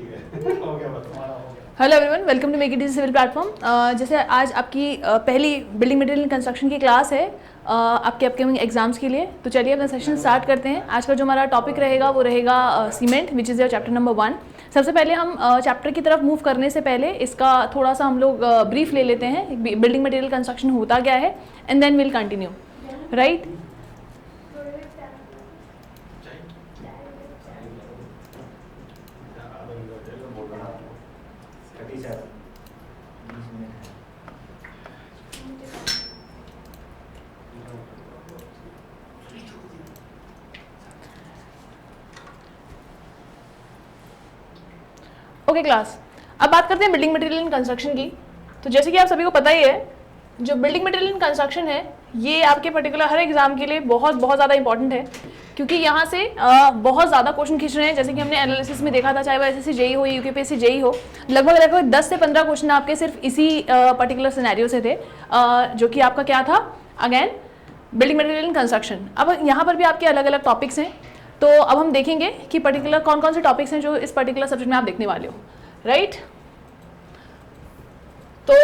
Hello everyone, welcome to make it easy civil platform. जैसे आज आपकी पहली बिल्डिंग मटेरियल कंस्ट्रक्शन की क्लास है आपके अपकमिंग एग्जाम्स के लिए। तो चलिए अपना सेशन स्टार्ट करते हैं। आज का जो हमारा टॉपिक रहेगा वो रहेगा cement, which is your chapter number 1। सबसे पहले हम चैप्टर की तरफ मूव करने से पहले इसका थोड़ा सा हम लोग ब्रीफ ले लेते हैं, बिल्डिंग मटेरियल कंस्ट्रक्शन होता क्या है, and then will continue, right. Okay class, अब बात करते हैं बिल्डिंग मटेरियल इन कंस्ट्रक्शन की। तो जैसे कि आप सभी को पता ही है, जो बिल्डिंग मटेरियल इन कंस्ट्रक्शन है ये आपके पर्टिकुलर हर एग्जाम के लिए बहुत ज़्यादा इंपॉर्टेंट है, क्योंकि यहाँ से बहुत ज़्यादा क्वेश्चन खींच रहे हैं। जैसे कि हमने एनालिसिस में देखा था, चाहे वो एसएससी जेई हो, यूकेपीएससी जेई हो, लगभग 10 से 15 क्वेश्चन आपके सिर्फ इसी पर्टिकुलर सिनेरियो से थे, जो कि आपका क्या था, again building material in construction. अब यहाँ पर भी आपके अलग अलग टॉपिक्स हैं, तो अब हम देखेंगे कि पर्टिकुलर कौन कौन से टॉपिक्स हैं जो इस पर्टिकुलर सब्जेक्ट में आप देखने वाले हो, राइट। तो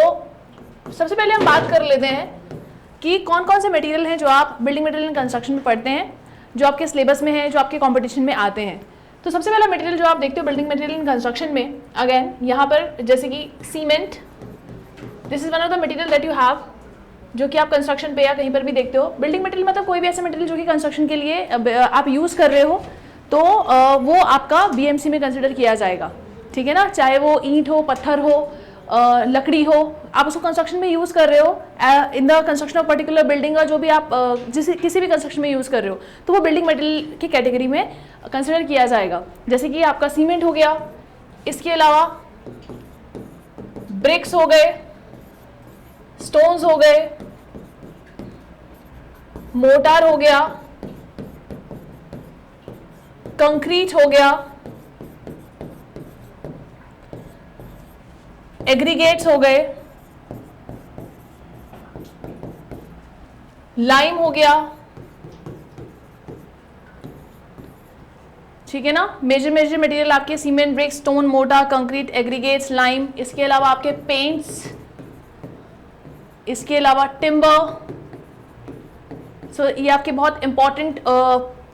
सबसे पहले हम बात कर लेते हैं कि कौन कौन से मटेरियल हैं जो आप बिल्डिंग मटेरियल इन कंस्ट्रक्शन में पढ़ते हैं, जो आपके सिलेबस में है, जो आपके कंपटीशन में आते हैं। तो सबसे पहला मटेरियल जो आप देखते हो बिल्डिंग मटेरियल इन कंस्ट्रक्शन में, अगेन यहाँ पर जैसे कि cement, this is one of the material that you have, जो कि आप कंस्ट्रक्शन पे या कहीं पर भी देखते हो। बिल्डिंग मटेरियल मतलब कोई भी ऐसा मटेरियल जो कि कंस्ट्रक्शन के लिए आप यूज़ कर रहे हो, तो वो आपका बीएमसी में कंसिडर किया जाएगा, ठीक है ना। चाहे वो ईंट हो, पत्थर हो, लकड़ी हो, आप उसको कंस्ट्रक्शन में यूज़ कर रहे हो in the construction of particular building, जो भी आप किसी भी कंस्ट्रक्शन में यूज़ कर रहे हो, तो वो बिल्डिंग मटेरियल की कैटेगरी में कंसिडर किया जाएगा। जैसे कि आपका सीमेंट हो गया, इसके अलावा ब्रिक्स हो गए, स्टोन्स हो गए, मोटार हो गया, कंक्रीट हो गया, एग्रीगेट्स हो गए, लाइम हो गया, ठीक है ना। मेजर मटेरियल आपके सीमेंट, ब्रिक, स्टोन, मोटा, कंक्रीट, एग्रीगेट्स, लाइम। इसके अलावा आपके पेंट्स, इसके अलावा टिम्बर। सो ये आपके बहुत इंपॉर्टेंट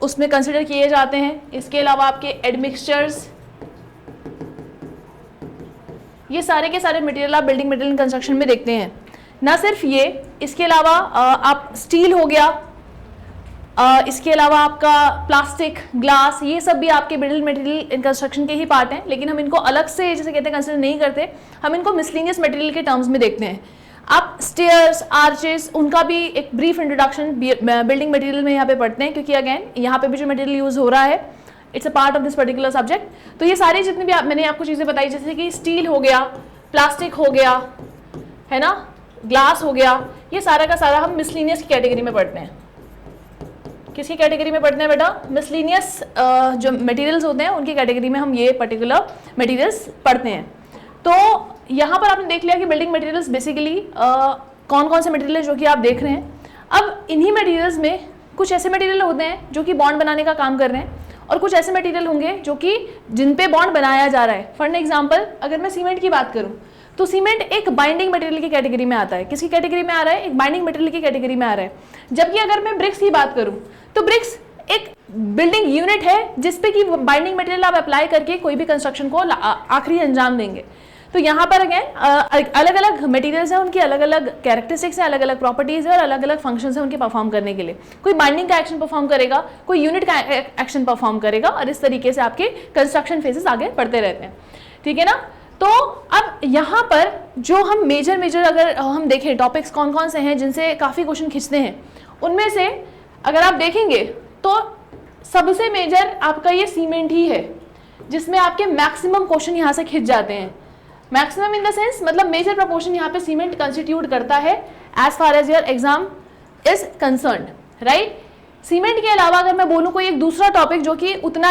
उसमें कंसिडर किए जाते हैं। इसके अलावा आपके एडमिक्सचर्स, ये सारे के सारे मटेरियल आप बिल्डिंग मटेरियल कंस्ट्रक्शन में देखते हैं। ना सिर्फ ये, इसके अलावा आप स्टील हो गया, इसके अलावा आपका प्लास्टिक, ग्लास, ये सब भी आपके बिल्डिंग मटेरियल इन कंस्ट्रक्शन के ही पार्ट हैं, लेकिन हम इनको अलग से जैसे कहते हैं कंसिडर नहीं करते, हम इनको मिसलिनियस मटेरियल के टर्म्स में देखते हैं। आप स्टेयर्स, आर्चेस, उनका भी एक ब्रीफ इंट्रोडक्शन बिल्डिंग मटेरियल में यहाँ पे पढ़ते हैं, क्योंकि अगेन यहाँ पे भी जो मटेरियल यूज हो रहा है, it's a part of this particular subject. तो ये सारी जितनी भी मैंने आपको चीज़ें बताई, जैसे कि स्टील हो गया, प्लास्टिक हो गया, है ना, ग्लास हो गया, ये सारा का सारा हम मिसलिनियस की कैटेगरी में पढ़ते हैं। किसकी कैटेगरी में पढ़ते हैं बेटा? मिसलिनियस जो मटेरियल्स होते हैं उनकी कैटेगरी में हम ये पर्टिकुलर मटेरियल्स पढ़ते हैं। तो यहाँ पर आपने देख लिया कि बिल्डिंग मटेरियल्स बेसिकली कौन कौन से मटेरियल है जो कि आप देख रहे हैं। अब इन्हीं मटेरियल्स में कुछ ऐसे मटेरियल होते हैं जो कि बॉन्ड बनाने का काम कर रहे हैं, और कुछ ऐसे मटेरियल होंगे जो कि जिन पे बॉन्ड बनाया जा रहा है। फॉर एग्जांपल, अगर मैं सीमेंट की बात करूं, तो सीमेंट एक बाइंडिंग मटेरियल की कैटेगरी में आता है। किसकी कैटेगरी में आ रहा है? एक बाइंडिंग मटेरियल की कैटेगरी में आ रहा है। जबकि अगर मैं ब्रिक्स की बात करूं, तो ब्रिक्स एक बिल्डिंग यूनिट है जिसपे कि बाइंडिंग मटेरियल आप अप्लाई करके कोई भी कंस्ट्रक्शन को आखिरी अंजाम देंगे। तो यहाँ पर अगेन अलग अलग मटेरियल्स हैं, उनकी अलग अलग कैरेक्टरिस्टिक्स हैं, अलग अलग प्रॉपर्टीज है और अलग अलग फंक्शंस हैं उनके परफॉर्म करने के लिए। कोई बाइंडिंग का एक्शन परफॉर्म करेगा, कोई यूनिट का एक्शन परफॉर्म करेगा, और इस तरीके से आपके कंस्ट्रक्शन फेजेस आगे बढ़ते रहते हैं, ठीक है ना। तो अब यहाँ पर जो हम मेजर अगर हम देखें टॉपिक्स कौन कौन से हैं जिनसे काफ़ी क्वेश्चन खींचते हैं, उनमें से अगर आप देखेंगे तो सबसे मेजर आपका ये सीमेंट ही है, जिसमें आपके मैक्सिमम क्वेश्चन यहाँ से खिंच जाते हैं। मैक्सिमम इन द सेंस मतलब मेजर प्रपोर्शन यहाँ पे सीमेंट कंस्टिट्यूट करता है as far as your exam is concerned, right. Cement के अलावा अगर मैं बोलूँ कोई एक दूसरा टॉपिक जो कि उतने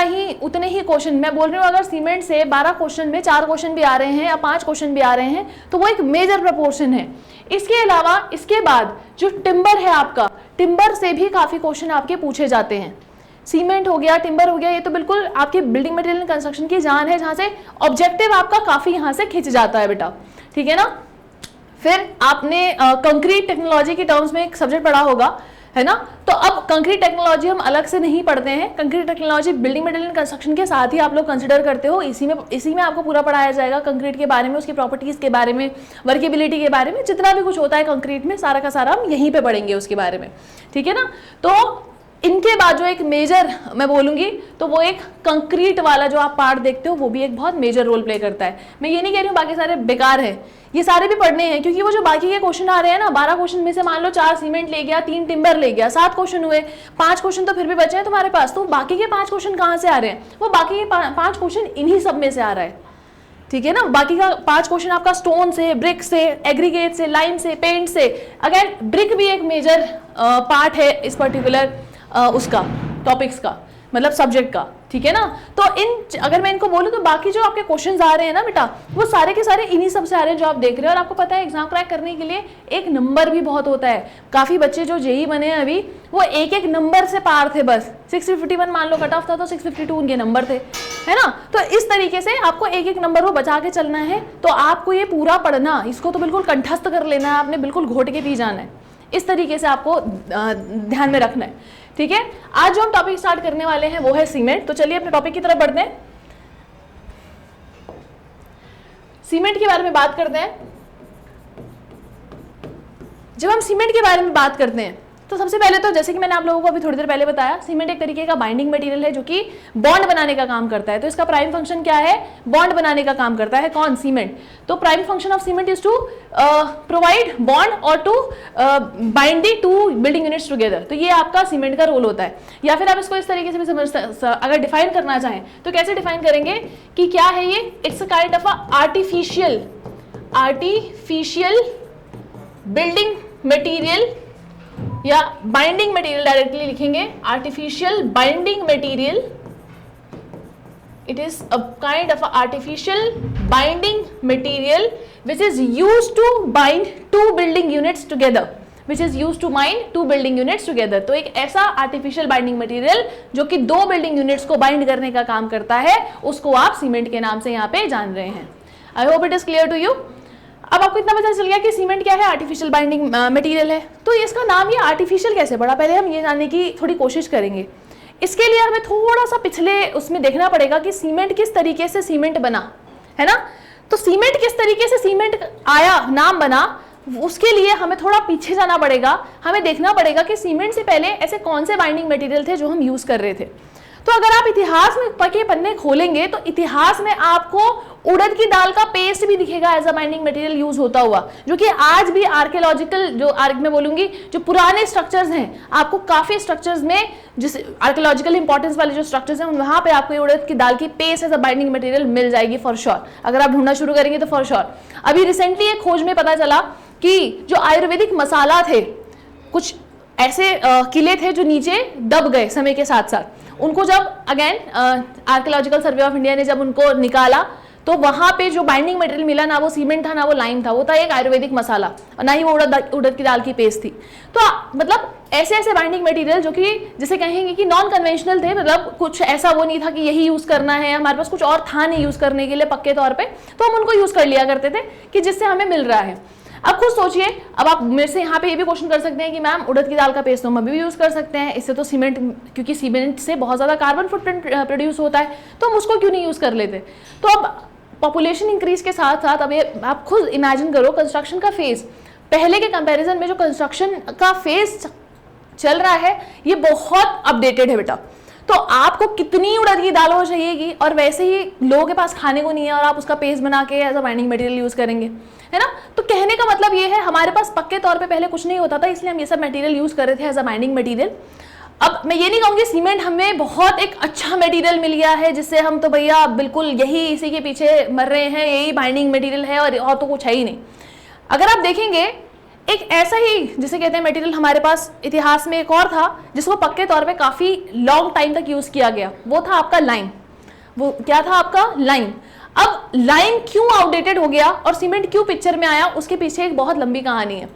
ही क्वेश्चन, मैं बोल रही हूँ अगर सीमेंट से 12 क्वेश्चन में 4 क्वेश्चन भी आ रहे हैं या 5 क्वेश्चन भी आ रहे हैं, तो वो एक मेजर प्रपोर्शन है। इसके अलावा इसके बाद जो टिम्बर है आपका, टिम्बर से भी काफ़ी क्वेश्चन आपके पूछे जाते हैं, सीमेंट हो गया, टिम्बर हो गया, ये तो बिल्कुल आपके बिल्डिंग मटेरियल कंस्ट्रक्शन की जान है, जहां से ऑब्जेक्टिव आपका काफी यहां से खिंच जाता है बेटा, ठीक है ना। फिर आपने कंक्रीट टेक्नोलॉजी के टर्म्स में एक सब्जेक्ट पढ़ा होगा, है ना। तो अब कंक्रीट टेक्नोलॉजी हम अलग से नहीं पढ़ते हैं, concrete technology building material construction के साथ ही आप लोग कंसिडर करते हो, इसी में आपको पूरा पढ़ाया जाएगा कंक्रीट के बारे में, उसकी प्रॉपर्टीज के बारे में, वर्केबिलिटी के बारे में, जितना भी कुछ होता है कंक्रीट में सारा का सारा हम यहीं पे पढ़ेंगे उसके बारे में, ठीक है ना। तो इनके बाद जो एक मेजर मैं बोलूंगी तो वो एक कंक्रीट वाला जो आप पार्ट देखते हो वो भी एक बहुत मेजर रोल प्ले करता है। मैं ये नहीं कह रही हूँ बाकी सारे बेकार है, ये सारे भी पढ़ने हैं, क्योंकि वो जो बाकी के क्वेश्चन आ रहे हैं ना, 12 क्वेश्चन में से मान लो 4 सीमेंट ले गया, 3 टिम्बर ले गया, 7 क्वेश्चन हुए, 5 क्वेश्चन तो फिर भी बचे हैं तुम्हारे पास, तो बाकी के 5 क्वेश्चन कहाँ से आ रहे हैं? वो बाकी के 5 क्वेश्चन इन्हीं सब में से आ रहा है, ठीक है ना। बाकी का 5 क्वेश्चन आपका स्टोन से, ब्रिक से, एग्रीगेट से, लाइम से, पेंट से, अगर ब्रिक भी एक मेजर पार्ट है इस पर्टिकुलर उसका टॉपिक्स का, मतलब सब्जेक्ट का, ठीक है ना। तो अगर मैं इनको बोलूं तो बाकी जो आपके क्वेश्चंस आ रहे हैं ना बेटा, वो सारे के सारे इन्हीं सब से आ रहे हैं जो आप देख रहे हो। और आपको पता है एग्जाम क्रैक करने के लिए एक नंबर भी बहुत होता है, काफी बच्चे जो जेई बने हैं अभी वो एक एक नंबर से पार थे, बस 651 मान लो कट ऑफ था तो 652 उनके नंबर थे, है ना। तो इस तरीके से आपको एक एक नंबर वो बचा के चलना है, तो आपको ये पूरा पढ़ना, इसको तो बिल्कुल कंठस्थ कर लेना है आपने, बिल्कुल घोट के पी जाना है, इस तरीके से आपको ध्यान में रखना है, ठीक है। आज जो हम टॉपिक स्टार्ट करने वाले हैं वो है सीमेंट। तो चलिए अपने टॉपिक की तरफ बढ़ते हैं, सीमेंट के बारे में बात करते हैं। जब हम सीमेंट के बारे में बात करते हैं तो सबसे पहले तो जैसे कि मैंने आप लोगों को अभी थोड़ी देर पहले बताया, सीमेंट एक तरीके का बाइंडिंग मटेरियल है जो कि बॉन्ड बनाने का काम करता है। तो इसका प्राइम फंक्शन क्या है? बॉन्ड बनाने का काम करता है। कौन? सीमेंट। तो prime function of cement is to provide bond और to bind the two building units together. तो ये आपका सीमेंट का रोल होता है। या फिर आप इसको इस तरीके से भी समझ, अगर डिफाइन करना चाहें तो कैसे डिफाइन करेंगे कि क्या है ये? It's a kind of artificial building material या बाइंडिंग मटेरियल, डायरेक्टली लिखेंगे artificial binding material. It is a kind of artificial binding material which is used to bind two building units together, which is used to bind two building units together. तो एक ऐसा artificial binding material जो कि 2 building units को bind करने का काम करता है, उसको आप सीमेंट के नाम से यहाँ पे जान रहे हैं। I hope it is clear to you. अब आपको इतना पता चल गया कि सीमेंट क्या है? आर्टिफिशियल बाइंडिंग मटेरियल है। तो इसका नाम ये आर्टिफिशियल कैसे पड़ा, पहले हम ये जानने की थोड़ी कोशिश करेंगे। इसके लिए हमें थोड़ा सा पिछले उसमें देखना पड़ेगा कि सीमेंट किस तरीके से सीमेंट बना, है ना। तो सीमेंट किस तरीके से सीमेंट आया, नाम बना, उसके लिए हमें थोड़ा पीछे जाना पड़ेगा। हमें देखना पड़ेगा कि सीमेंट से पहले ऐसे कौन से बाइंडिंग मटेरियल थे जो हम यूज कर रहे थे। तो अगर आप इतिहास में पके पन्ने खोलेंगे तो इतिहास में आपको उड़द की दाल का पेस्ट भी दिखेगा as a binding material use होता हुआ, जो कि आज भी आर्कियोलॉजिकल जो मैं बोलूंगी जो पुराने स्ट्रक्चर्स हैं, आपको काफी स्ट्रक्चर्स में जिस आर्कियोलॉजिकल इंपॉर्टेंस वाले जो स्ट्रक्चर्स हैं वहां पे आपको उड़द की दाल की paste as a binding material मिल जाएगी फॉर श्योर। अगर आप ढूंढना शुरू करेंगे तो फॉर श्योर। अभी रिसेंटली एक खोज में पता चला कि जो आयुर्वेदिक मसाला थे, कुछ ऐसे किले थे जो नीचे दब गए समय के साथ साथ, उनको जब again archaeological survey of India ने जब उनको निकाला तो वहां पे जो बाइंडिंग मटेरियल मिला, ना वो सीमेंट था ना वो लाइम था, वो था एक आयुर्वेदिक मसाला, और ना ही वो उड़द की दाल की पेस्ट थी। तो मतलब ऐसे ऐसे बाइंडिंग मटेरियल जो कि जिसे कहेंगे कि नॉन कन्वेंशनल थे, मतलब कुछ ऐसा वो नहीं था कि यही यूज करना है, हमारे पास कुछ और था नहीं यूज करने के लिए पक्के तौर पे, तो हम उनको यूज कर लिया करते थे कि जिससे हमें मिल रहा है। अब खुद सोचिए, अब आप मेरे से यहाँ पे ये भी क्वेश्चन कर सकते हैं कि मैम उड़द की दाल का पेस्ट तो हम अभी भी यूज कर सकते हैं, इससे तो सीमेंट, क्योंकि सीमेंट से बहुत ज्यादा कार्बन फुटप्रिंट प्रोड्यूस होता है, तो हम उसको क्यों नहीं यूज कर लेते। तो अब पॉपुलेशन इंक्रीज के साथ साथ अब ये आप खुद इमेजिन करो, कंस्ट्रक्शन का फेज पहले के कंपैरिजन में जो कंस्ट्रक्शन का फेज चल रहा है ये बहुत अपडेटेड है बेटा। तो आपको कितनी उड़द की दाल हो चाहिएगी, और वैसे ही लोगों के पास खाने को नहीं है और आप उसका पेस्ट बना के as a binding material use करेंगे, है ना। तो कहने का मतलब ये है हमारे पास पक्के तौर पे पहले कुछ नहीं होता था, इसलिए हम ये सब मटेरियल यूज कर रहे थे एज अ बाइंडिंग मटेरियल। अब मैं ये नहीं कहूँगी सीमेंट हमें बहुत एक अच्छा मटेरियल मिल गया है जिससे हम तो भैया बिल्कुल यही इसी के पीछे मर रहे हैं, यही बाइंडिंग मटेरियल है और तो कुछ है ही नहीं। अगर आप देखेंगे एक ऐसा ही जिसे कहते हैं मटेरियल हमारे पास इतिहास में एक और था जिसको पक्के तौर पे काफी लॉन्ग टाइम तक यूज किया गया, वो था आपका लाइम। वो क्या था आपका? लाइम। अब लाइम क्यों आउटडेटेड हो गया और सीमेंट क्यों पिक्चर में आया, उसके पीछे एक बहुत लंबी कहानी है।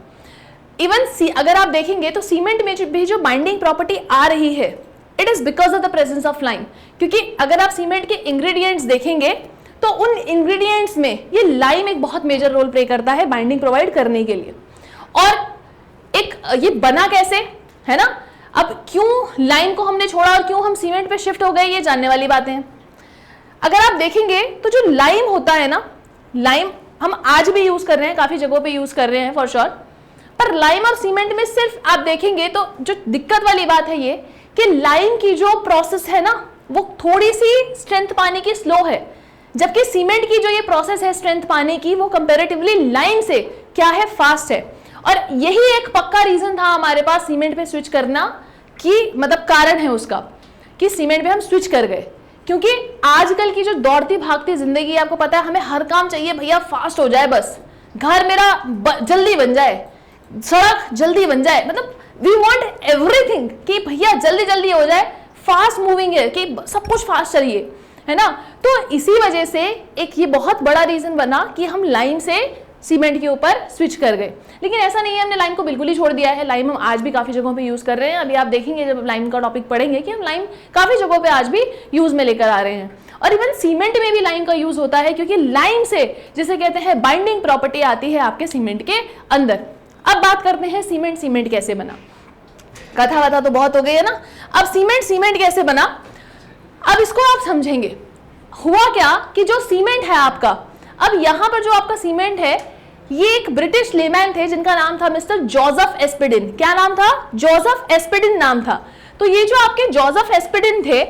इवन अगर आप देखेंगे तो सीमेंट में भी जो बाइंडिंग प्रॉपर्टी आ रही है it is because of the presence of lime. क्योंकि अगर आप सीमेंट के इंग्रेडिएंट्स देखेंगे तो उन इंग्रेडिएंट्स में ये लाइम एक बहुत मेजर रोल प्ले करता है बाइंडिंग प्रोवाइड करने के लिए। और एक ये बना कैसे, है ना, अब क्यों लाइम को हमने छोड़ा और क्यों हम सीमेंट पे शिफ्ट हो गए, ये जानने वाली बातें हैं। अगर आप देखेंगे तो जो लाइम होता है ना, लाइम हम आज भी यूज कर रहे हैं, काफी जगहों पे यूज कर रहे हैं फॉर श्योर, पर लाइम और सीमेंट में सिर्फ आप देखेंगे तो जो दिक्कत वाली बात है ये कि लाइम की जो प्रोसेस है ना वो थोड़ी सी स्ट्रेंथ पाने की स्लो है, जबकि सीमेंट की जो ये प्रोसेस है स्ट्रेंथ पाने की वो कंपैरेटिवली लाइम से क्या है, फास्ट है। और यही एक पक्का रीजन था हमारे पास सीमेंट पे स्विच करना की, मतलब कारण है उसका कि सीमेंट पे हम स्विच कर गए। क्योंकि आजकल की जो दौड़ती भागती जिंदगी, आपको पता है हमें हर काम चाहिए भैया फास्ट हो जाए, बस घर मेरा जल्दी बन जाए, सड़क जल्दी बन जाए, मतलब वी वांट एवरीथिंग कि भैया जल्दी जल्दी हो जाए, फास्ट मूविंग है कि सब कुछ फास्ट चलिए, है ना। तो इसी वजह से एक ये बहुत बड़ा रीजन बना कि हम लाइम से सीमेंट के ऊपर स्विच कर गए। लेकिन ऐसा नहीं है हमने लाइम को बिल्कुल ही छोड़ दिया है, लाइम हम आज भी काफी जगहों पे यूज कर रहे हैं। अभी आप देखेंगे जब लाइम का टॉपिक पढ़ेंगे कि हम लाइम काफी जगहों पे आज भी यूज में लेकर आ रहे हैं। और इवन सीमेंट में भी लाइम का यूज होता है, क्योंकि लाइम से जिसे कहते हैं बाइंडिंग प्रॉपर्टी आती है आपके सीमेंट के अंदर। अब बात करते हैं सीमेंट कैसे बना। कथा वथा तो बहुत हो गई है ना, अब सीमेंट कैसे बना, अब इसको आप समझेंगे। हुआ क्या कि जो सीमेंट है आपका, अब यहां पर जो आपका सीमेंट है ये एक ब्रिटिश लेमैन थे जिनका नाम था मिस्टर जोसेफ एस्पेडिन। क्या नाम था? जोसेफ एस्पेडिन नाम था। तो ये जो आपके जोसेफ एस्पेडिन थे,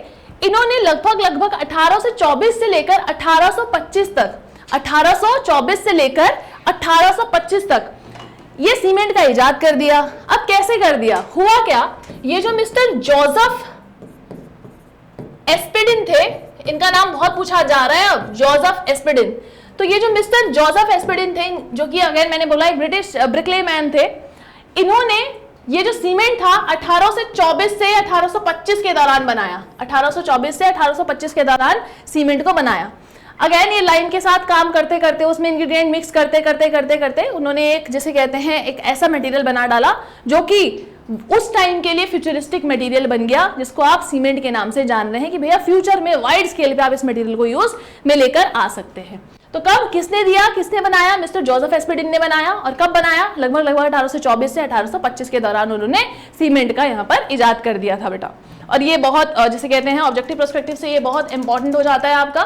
इन्होंने लगभग 1824 से लेकर 1825 तक, 1824 से लेकर 1825 तक ये सीमेंट का इजाद कर दिया। अब कैसे कर दिया, हुआ क्या, ये जो मिस्टर जोसेफ एस्पेडिन थे, इनका नाम बहुत पूछा जा रहा है अब, जोसेफ एस्पेडिन। तो ये जो मिस्टर जोसेफ एस्पेडिन थे, जो कि अगर मैंने बोला एक ब्रिटिश ब्रिकलेमैन थे, इन्होंने ये जो सीमेंट था 1824 से 1825 के दौरान बनाया। 1824 से 1825 के दौरान सीमेंट को बनाया। अगेन ये लाइम के साथ काम करते करते, उसमें इंग्रेडिएंट मिक्स करते करते उन्होंने एक, जैसे कहते हैं, एक ऐसा मटेरियल बना डाला जो कि उस टाइम के लिए फ्यूचरिस्टिक मटेरियल बन गया, जिसको आप सीमेंट के नाम से जान रहे हैं कि भैया फ्यूचर में वाइड स्केल पे आप इस मटेरियल को यूज में लेकर आ सकते हैं। तो कब, किसने दिया, किसने बनाया? मिस्टर जोसेफ एस्पेडिन ने बनाया। और कब बनाया? लगभग 1824 से 1825 के दौरान उन्होंने सीमेंट का यहाँ पर इजाद कर दिया था बेटा। और ये बहुत, जैसे कहते हैं, ऑब्जेक्टिव पर्सपेक्टिव से ये बहुत इंपॉर्टेंट हो जाता है आपका।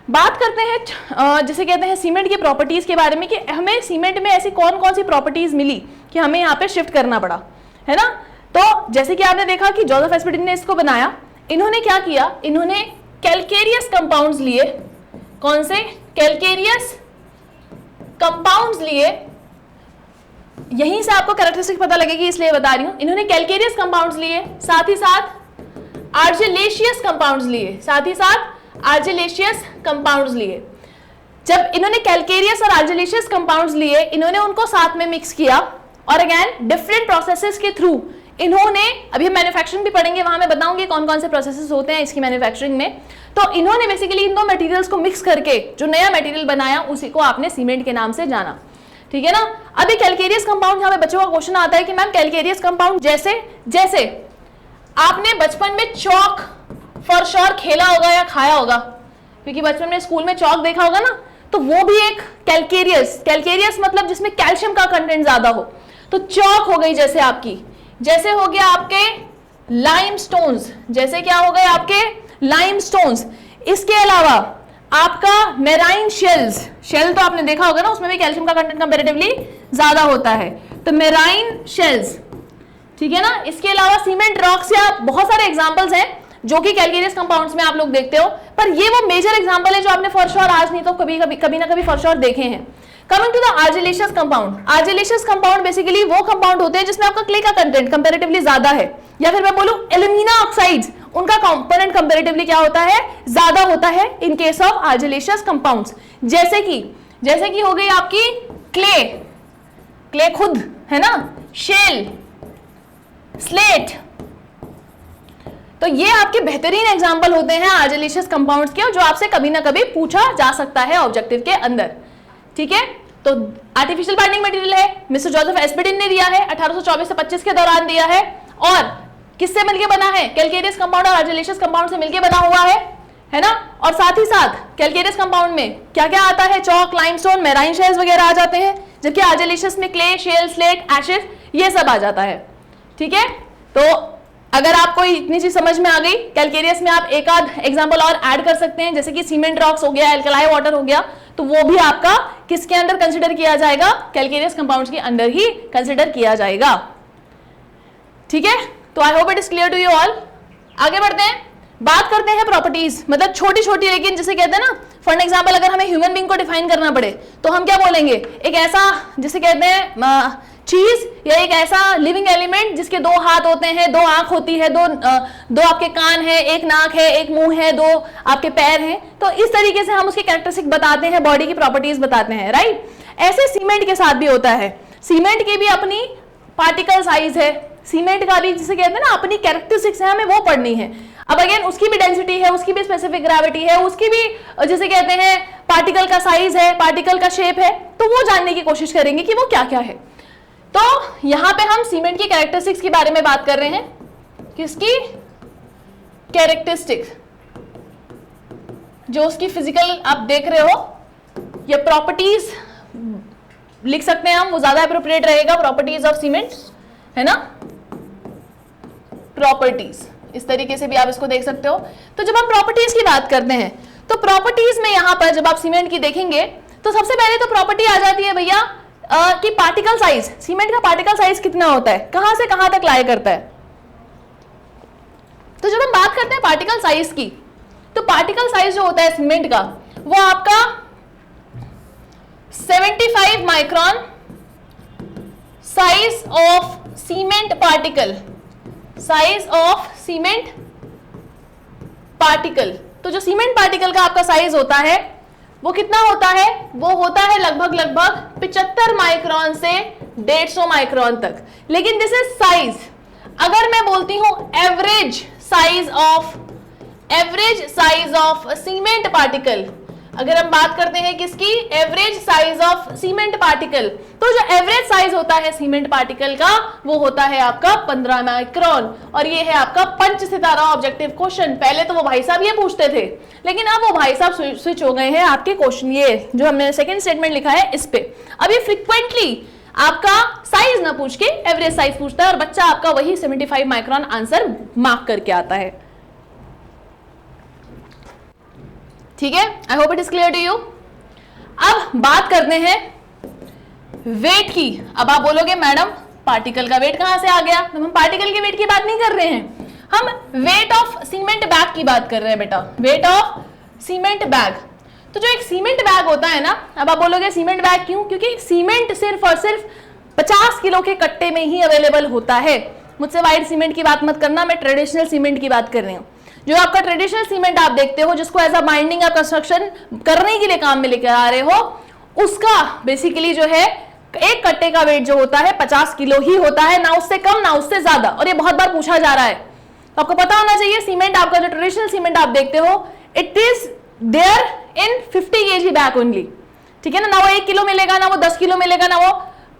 बात करते हैं जैसे कहते हैं सीमेंट की प्रॉपर्टीज के बारे में, कि हमें सीमेंट में ऐसी कौन कौन सी प्रॉपर्टीज मिली कि हमें यहाँ पे शिफ्ट करना पड़ा, है ना। तो जैसे कि आपने देखा कि जोसेफ एस्पेडिन ने इसको बनाया, इन्होंने क्या किया, इन्होंने कैलकेरियस कंपाउंड्स लिए। कौन से? कैलकेरियस कंपाउंड्स लिए। यहीं से आपको कैरेक्टरिस्टिक पता लगेगी, इसलिए बता रही हूं। इन्होंने कैलकेरियस कंपाउंड्स लिए, साथ ही साथ आर्जिलेशियस कंपाउंड्स लिए, साथ ही साथ आर्जिलेशियस कंपाउंड्स लिए। जब इन्होंने कैलकेरियस और आर्जिलेशियस कंपाउंड्स लिए, इन्होंने उनको साथ में मिक्स किया और अगेन डिफरेंट प्रोसेसेस के थ्रू इन्होंने, अभी हम मैन्युफैक्चरिंग भी पढ़ेंगे, वहां मैं बताऊंगी कौन कौन से प्रोसेसेस होते हैं इसकी मैन्युफैक्चरिंग में। तो इन्होंने बेसिकली इन दो मटेरियल्स को मिक्स करके जो नया मटेरियल बनाया, उसी को आपने सीमेंट के नाम से जाना, ठीक है ना। अभी कैलकेरियस कंपाउंड, यहाँ पे बच्चों का क्वेश्चन आता है कि मैम कैलकेरियस कंपाउंड जैसे आपने बचपन में चौक फॉर श्योर खेला होगा या खाया होगा, क्योंकि बचपन में स्कूल में चौक देखा होगा ना, तो वो भी एक कैलकेरियस मतलब जिसमें कैल्शियम का कंटेंट ज्यादा हो। तो चौक हो गई जैसे आपकी, जैसे हो गया आपके लाइमस्टोन्स, जैसे क्या हो गए आपके लाइमस्टोन्स। इसके अलावा आपका मेराइन शेल तो आपने देखा होगा ना, उसमें भी कैल्शियम का कंटेंट कंपैरेटिवली ज्यादा होता है, तो मेराइन शेल्स, ठीक है ना। इसके अलावा सीमेंट रॉक्स या बहुत सारे एग्जांपल्स हैं जो कि कैलकेरियस कंपाउंड्स में आप लोग देखते हो, पर ये वो मेजर एग्जांपल है जो आपने फॉर श्योर आज नहीं तो कभी ना कभी फॉर श्योर देखे हैं। Coming to the argillaceous compound, argillaceous compound basically वो कंपाउंड होते हैं जिसमें आपका क्ले का कंटेंट कंपैरेटिवली ज्यादा है, या फिर मैं बोलूं एल्यूमिना ऑक्साइड्स, उनका कंपोनेंट कंपैरेटिवली क्या होता है, ज्यादा होता है इन केस ऑफ आर्जिलेशियस कंपाउंड्स। जैसे कि हो गई आपकी क्ले खुद, है ना, शेल, स्लेट। तो ये आपके बेहतरीन एग्जांपल होते हैं आर्जिलेशियस कंपाउंड्स के, जो आपसे कभी ना कभी पूछा जा सकता है ऑब्जेक्टिव के अंदर, ठीक है। तो आर्टिफिशियल बाइंडिंग मटेरियल है, मिस्टर जोसेफ एस्पेडिन ने दिया है, 1824 से 25 के दौरान दिया है। और किससे मिलके बना है? कैलकेरियस कंपाउंड और आर्जिलेशियस कंपाउंड से मिलके बना हुआ है ना। और साथ ही साथ कैलकेरियस कंपाउंड में क्या क्या आता है? चॉक, लाइमस्टोन, मेराइन शेल्स वगैरह आ जाते हैं, जबकि आर्जिलेशियस में क्ले, शेल, स्लेट, एशेस ये सब आ जाता है। ठीक है, तो अगर आपको इतनी चीज समझ में आ गई, कैलकेरियस में आप एक आध एग्जांपल और ऐड कर सकते हैं, जैसे कि सीमेंट रॉक्स हो गया, एल्कलाई वाटर हो गया, तो वो भी आपका किसके अंदर कंसिडर किया जाएगा? कैलकेरियस कंपाउंड्स के अंदर ही कंसिडर किया जाएगा। ठीक है, तो I hope it is clear to you all. आगे बढ़ते हैं, बात करते हैं प्रॉपर्टीज, मतलब छोटी छोटी, लेकिन जिसे कहते हैं ना, फॉर एग्जांपल अगर हमें ह्यूमन बीइंग को डिफाइन करना पड़े तो हम क्या बोलेंगे? एक ऐसा जिसे कहते हैं चीज, या एक ऐसा लिविंग एलिमेंट जिसके दो हाथ होते हैं, दो आंख होती है, दो आपके कान है, एक नाक है, एक मुंह है, दो आपके पैर हैं। तो इस तरीके से हम उसकी कैरेक्टरिस्टिक बताते हैं, बॉडी की प्रॉपर्टीज बताते हैं, राइट। ऐसे सीमेंट के साथ भी होता है, सीमेंट की भी अपनी पार्टिकल साइज है, सीमेंट का भी जिसे कहते हैं ना अपनी कैरेक्टरिस्टिक्स है, हमें वो पढ़नी है। अब अगेन उसकी भी डेंसिटी है, उसकी भी स्पेसिफिक ग्रेविटी है, उसकी भी जिसे कहते हैं पार्टिकल का साइज है, पार्टिकल का शेप है, तो वो जानने की कोशिश करेंगे कि वो क्या क्या है। तो यहां पे हम सीमेंट की कैरेक्टरिस्टिक्स के बारे में बात कर रहे हैं। किसकी कैरेक्टरिस्टिक्स? जो उसकी फिजिकल आप देख रहे हो, या प्रॉपर्टीज लिख सकते हैं हम, वो ज्यादा एप्रोप्रिएट रहेगा, प्रॉपर्टीज ऑफ सीमेंट, है ना, प्रॉपर्टीज, इस तरीके से भी आप इसको देख सकते हो। तो जब हम प्रॉपर्टीज की बात करते हैं, तो प्रॉपर्टीज में यहां पर जब आप सीमेंट की देखेंगे तो सबसे पहले तो प्रॉपर्टी आ जाती है भैया कि पार्टिकल साइज, सीमेंट का पार्टिकल साइज कितना होता है, कहां से कहां तक लाया करता है। तो जब हम बात करते हैं पार्टिकल साइज की, तो पार्टिकल साइज जो होता है सीमेंट का, वो आपका 75 micron size of cement particle, size of cement particle. तो जो सीमेंट पार्टिकल का आपका साइज होता है वो कितना होता है? वो होता है लगभग 75 माइक्रोन से 150 माइक्रोन तक। लेकिन दिस इज साइज। अगर मैं बोलती हूं average size of cement particle, अगर हम बात करते हैं किसकी? Average size of cement particle, तो जो एवरेज साइज होता है सीमेंट पार्टिकल का वो होता है आपका 15 माइक्रोन। और ये है आपका 5 सितारा ऑब्जेक्टिव क्वेश्चन। पहले तो वो भाई साहब ये पूछते थे, लेकिन अब वो भाई साहब स्विच हो गए हैं आपके क्वेश्चन, ये जो हमने सेकंड स्टेटमेंट लिखा है इस पे। अब ये फ्रीक्वेंटली आपका साइज ना पूछ के एवरेज साइज पूछता है, और बच्चा आपका वही 75 माइक्रोन आंसर मार्क करके आता है। ठीक है, I hope it is clear to you. अब बात करते हैं वेट की। अब आप बोलोगे मैडम पार्टिकल का वेट कहां से आ गया? तो हम पार्टिकल के वेट की बात नहीं कर रहे हैं, हम वेट ऑफ सीमेंट बैग की बात कर रहे हैं बेटा, वेट ऑफ सीमेंट बैग। तो जो एक सीमेंट बैग होता है ना, अब आप बोलोगे सीमेंट बैग क्यों? क्योंकि सीमेंट सिर्फ और सिर्फ 50 किलो के कट्टे में ही अवेलेबल होता है। मुझसे वाइट सीमेंट की बात मत करना, मैं ट्रेडिशनल सीमेंट की बात कर रही हूँ। जो आपका ट्रेडिशनल सीमेंट आप देखते हो, जिसको एज अ बाइंडिंग या कंस्ट्रक्शन करने के लिए काम में लेकर आ रहे हो, उसका बेसिकली जो है एक कट्टे का वेट जो होता है 50 किलो ही होता है, ना उससे कम ना उससे ज्यादा। और ये बहुत बार पूछा जा रहा है, तो आपको पता होना चाहिए सीमेंट आपका जो ट्रेडिशनल सीमेंट आप देखते हो, it is there in 50 kg bag only. ठीक है ना वो 1 किलो मिलेगा, ना वो 10 किलो मिलेगा, ना वो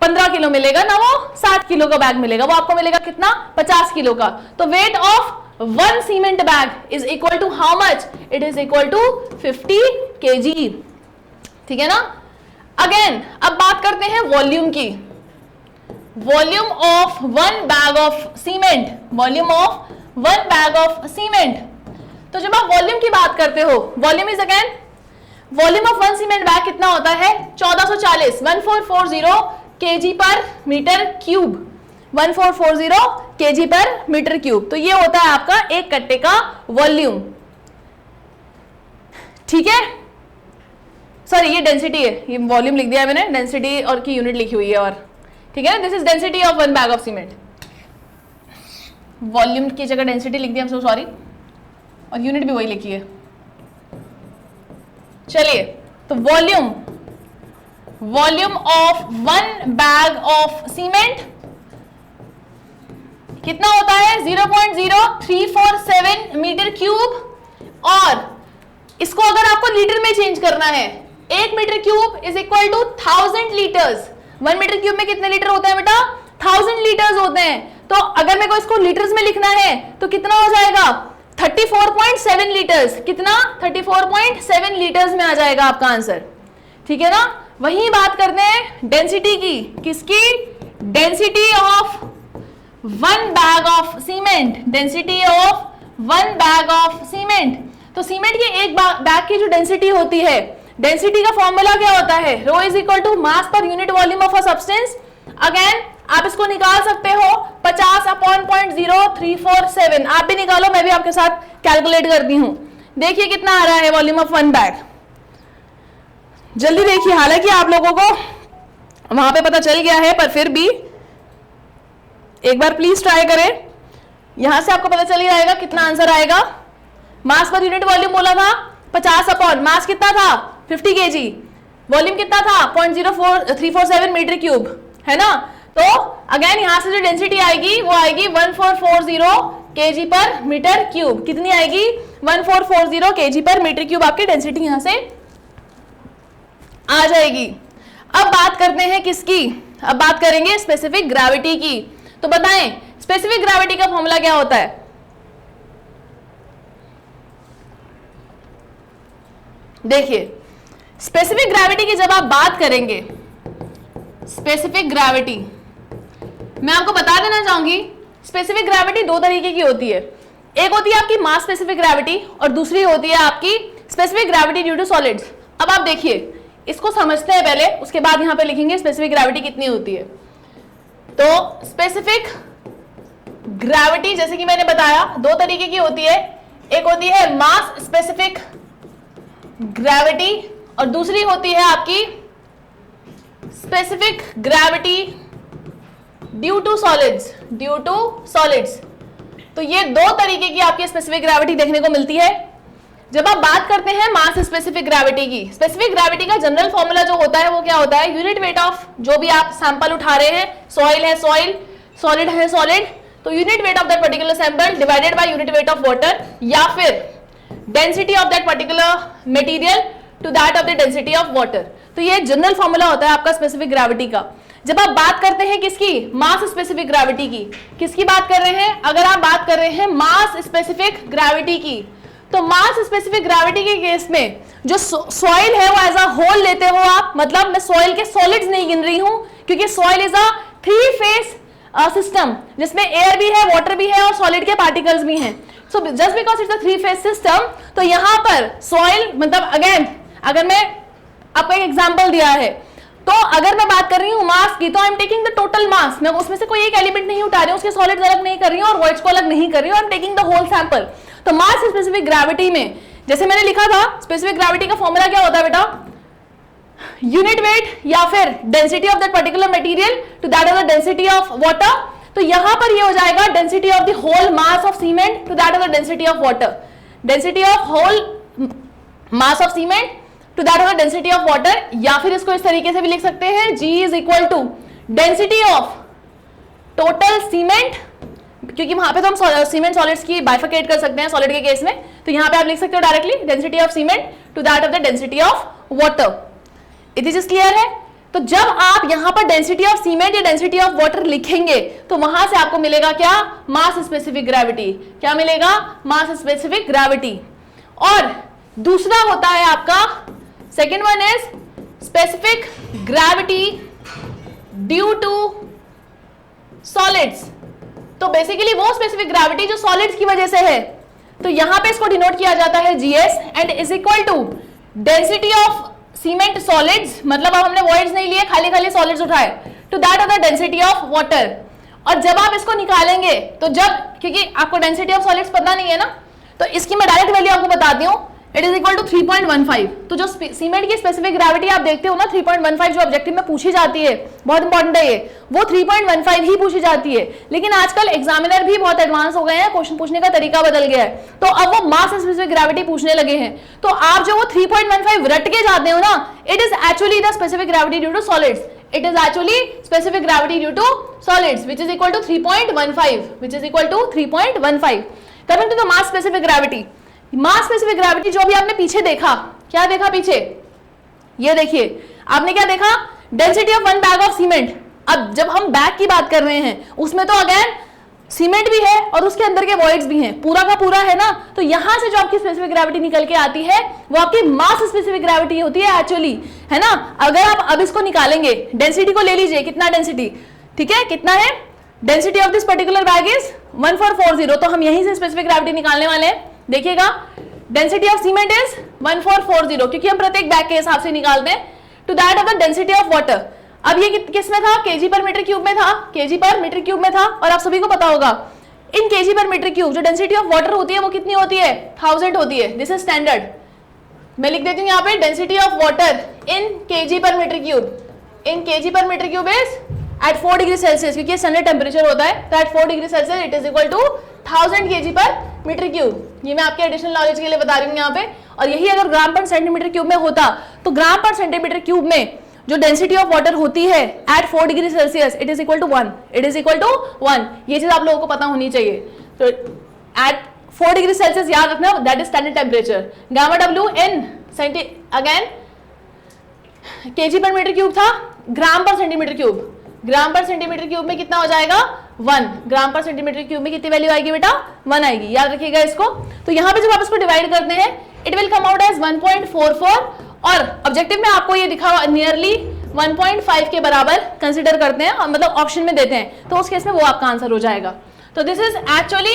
15 किलो मिलेगा, ना वो 60 किलो का बैग मिलेगा, वो आपको मिलेगा कितना? 50 किलो का। तो weight of 1 cement bag is equal to how much? It is equal to 50 kg। ठीक है ना। अगेन अब बात करते हैं वॉल्यूम की। Volume of 1 bag of cement, volume of 1 bag of cement. तो जब आप वॉल्यूम की बात करते हो, volume is again volume of 1 cement bag कितना होता है? 1440 1440 kg पर मीटर क्यूब, 1440 kg पर मीटर क्यूब। तो ये होता है आपका एक कट्टे का वॉल्यूम। ठीक है, सॉरी ये डेंसिटी है, ये वॉल्यूम लिख दिया है मैंने, डेंसिटी और की यूनिट लिखी हुई है और, ठीक है ना, this is density of 1 bag of cement. Volume की जगह डेंसिटी लिख दिया, सो सॉरी, और यूनिट भी वही लिखी है। चलिए, तो volume of 1 bag of cement कितना होता है? 0.0347 मीटर क्यूब। और इसको अगर आपको लीटर में चेंज करना है, 1 metre cube is equal to 1000 litres. 1 metre cube में कितने लीटर होते हैं बेटा? 1000 लीटर्स होते हैं। तो अगर मेरे को इसको लीटर्स में लिखना है तो कितना हो जाएगा 34.7 लीटर्स, कितना 34.7 लीटर्स में आ जाएगा आपका आंसर, ठीक है ना। वही बात करते हैं डेंसिटी की, किसकी, density of 1 bag of cement, density of 1 bag of cement. तो सीमेंट की एक बैग की जो डेंसिटी होती है, डेंसिटी का फॉर्मूला क्या होता है, rho is equal to mass per unit volume of a substance. Again आप इसको निकाल सकते हो 50/0.0347, आप भी निकालो, मैं भी आपके साथ कैलकुलेट करती हूं। देखिए कितना आ रहा है वॉल्यूम ऑफ 1 बैग, जल्दी देखिए। हालांकि आप लोगों को वहां पे पता चल गया है, पर फिर भी एक बार प्लीज ट्राई करें, यहां से आपको पता चल जाएगा कितना आंसर आएगा। मास पर यूनिट वॉल्यूम बोला था 50 मास कितना था 50 kg, वॉल्यूम कितना था 0.0347 मीटर क्यूब, है ना। तो अगेन यहां से जो डेंसिटी आएगी वो आएगी 1440 kg पर मीटर क्यूब। कितनी आएगी 1440 kg पर मीटर क्यूब, आपकी डेंसिटी यहां से आ जाएगी। अब बात करते हैं किसकी, अब बात करेंगे स्पेसिफिक ग्रेविटी की। तो बताएं स्पेसिफिक ग्रेविटी का फॉर्मूला क्या होता है। देखिए स्पेसिफिक ग्रेविटी की जब आप बात करेंगे, स्पेसिफिक ग्रेविटी मैं आपको बता देना चाहूंगी, स्पेसिफिक ग्रेविटी दो तरीके की होती है। एक होती है आपकी मास स्पेसिफिक ग्रेविटी और दूसरी होती है आपकी specific gravity due to solids. अब आप देखिए इसको समझते हैं पहले, उसके बाद यहां पे लिखेंगे स्पेसिफिक ग्रेविटी कितनी होती है। तो स्पेसिफिक ग्रेविटी जैसे कि मैंने बताया दो तरीके की होती है, एक होती है मास स्पेसिफिक ग्रेविटी और दूसरी होती है आपकी specific gravity due to solids, due to solids. तो ये दो तरीके की आपकी स्पेसिफिक ग्रेविटी देखने को मिलती है। जब आप बात करते हैं मास स्पेसिफिक ग्रेविटी की, स्पेसिफिक ग्रेविटी का जनरल फॉर्मूला जो होता है वो क्या होता है, यूनिट वेट ऑफ, जो भी आप सैंपल उठा रहे हैं, सॉइल है सॉइल, सॉलिड है सॉलिड, तो unit weight of that particular sample divided by unit weight of water, या फिर density of that particular material to that of the density of water. तो ये जनरल फॉर्मूला होता है आपका स्पेसिफिक ग्रेविटी का। जब आप बात करते हैं किसकी, मास स्पेसिफिक ग्रेविटी की, किसकी बात कर रहे हैं, अगर आप बात कर रहे हैं मास स्पेसिफिक ग्रेविटी की, तो मास स्पेसिफिक ग्रेविटी के केस में जो सॉइल है वो एज अ होल लेते हो आप, मतलब मैं सॉइल के सॉलिड्स नहीं गिन रही हूं, क्योंकि soil is a 3 phase system जिसमें एयर भी है, वाटर भी है और सॉलिड के पार्टिकल्स भी हैं। So just because it's a 3 phase system, तो यहां पर सॉइल मतलब अगेन अगर मैं आपको एक एग्जांपल दिया है, तो अगर मैं बात कर रही हूं मास की, तो आई am taking the total mass, मैं उसमें से कोई एक एलिमेंट नहीं उठा रही हूं, उसके सॉलिड्स अलग नहीं कर रही हूं और वॉइड्स को अलग नहीं कर रही हूं, I am taking the whole sample. तो मास स्पेसिफिक ग्रेविटी में जैसे मैंने लिखा था, स्पेसिफिक ग्रेविटी का फॉर्मूला क्या होता है बेटा, यूनिट वेट या फिर density of that particular material to that of the density of water. तो यहां पर ये हो जाएगा density of the whole mass of cement to that of the density of water, density of whole mass of cement to that of the density of water, या फिर इसको इस तरीके से भी लिख सकते हैं, G is equal to density of total cement, क्योंकि वहां पे तो हम सीमेंट सॉलिड्स की बाइफरकेट कर सकते हैं सॉलिड के केस में, तो यहां पे आप लिख सकते हो directly density of cement to that of the density of water. It is clear है। तो जब आप यहां पर डेंसिटी ऑफ सीमेंट या डेंसिटी ऑफ वाटर लिखेंगे तो वहां से आपको मिलेगा क्या, मास स्पेसिफिक ग्रेविटी। क्या मिलेगा, मास स्पेसिफिक ग्रेविटी। और दूसरा होता है आपका second one is specific gravity due to solids. तो बेसिकली वो स्पेसिफिक ग्रेविटी जो सॉलिड्स की वजह से है, तो यहां पे इसको डिनोट किया जाता है GS and is equal to density of cement solids, मतलब अब हमने वॉइड्स नहीं लिए, खाली खाली सॉलिड्स उठाए, to that of the density of water. और जब आप इसको निकालेंगे तो जब, क्योंकि आपको डेंसिटी ऑफ सॉलिड्स पता नहीं है ना, तो इसकी मैं डायरेक्ट वैल्यू आपको बताती हूँ, इट इज इक्वल टू 3.15। तो जो सीमेंट की स्पेसिफिक ग्रेविटी आप देखते हो ना 3.15, जो ऑब्जेक्टिव में पूछी जाती है, बहुत इंपॉर्टेंट है ये, वो 3.15 ही पूछी जाती है। लेकिन आजकल एग्जामिनर भी बहुत एडवांस हो गए हैं, क्वेश्चन पूछने का तरीका बदल गया है, तो अब वो मास स्पेसिफिक ग्रेविटी पूछने लगे हैं। तो आप जो वो 3.15 रट के जाते हो ना, it is actually the specific gravity due to solids, it is actually specific gravity due to solids, which is equal to 3.15, which is equal to 3.15. Coming to the mass specific gravity, mass specific gravity जो भी आपने पीछे देखा, क्या देखा पीछे, ये देखिए आपने क्या देखा, density of 1 bag of cement. अब जब हम बैग की बात कर रहे हैं उसमें तो अगेन सीमेंट भी है और उसके अंदर के वॉइड्स भी हैं, पूरा का पूरा है ना, तो यहां से जो आपकी स्पेसिफिक ग्रेविटी निकल के आती है वो आपकी मास स्पेसिफिक ग्रेविटी होती है एक्चुअली, है ना। अगर आप अब इसको निकालेंगे, डेंसिटी को ले लीजिए, कितना डेंसिटी, ठीक है, कितना है density of this particular bag is 1440, तो हम यहीं से स्पेसिफिक ग्रेविटी निकालने वाले हैं। देखिएगा डेंसिटी ऑफ सीमेंट इज 1440, क्योंकि हम प्रत्येक बैग के हिसाब से निकालते हैं, to that of the density of water. अब ये किस में था, केजी पर मीटर क्यूब में था, केजी पर मीटर क्यूब में था, और आप सभी को पता होगा इन केजी पर मीटर क्यूब जो डेंसिटी ऑफ वाटर होती है वो कितनी होती है, 1000 होती है। दिस इज स्टैंडर्ड, मैं लिख देती हूँ यहाँ पे density of water in KG per metre cube, in KG per metre cube is at 4 degree Celsius, क्योंकि स्टैंडर्ड टेम्परेचर होता है, तो at 4 degree Celsius it is equal to 1000 KG per metre cube. ये मैं आपके एडिशनल नॉलेज के लिए बता रही हूँ यहाँ पे, और यही अगर ग्राम पर सेंटीमीटर क्यूब में होता तो ग्राम पर सेंटीमीटर क्यूब में जो डेंसिटी ऑफ वाटर होती है at 4 degree Celsius it is equal to 1, it is equal to 1। ये चीज आप लोगों को पता होनी चाहिए। तो एट 4 डिग्री सेल्सियस याद रखना, that is standard temperature. Gamma W in again KG per metre cube था, ग्राम पर सेंटीमीटर क्यूब, ग्राम पर सेंटीमीटर क्यूब में कितना हो जाएगा 1, ग्राम पर सेंटीमीटर क्यूब में कितनी वैल्यू आएगी बेटा 1 आएगी, याद रखिएगा इसको। तो यहाँ पे जब आप इसको डिवाइड करते हैं it will come out as 1.44, और ऑब्जेक्टिव में आपको ये दिखा नियरली 1.5 के बराबर कंसिडर करते हैं, मतलब ऑप्शन में देते हैं, तो उस केस में वो आपका आंसर हो जाएगा। तो this is actually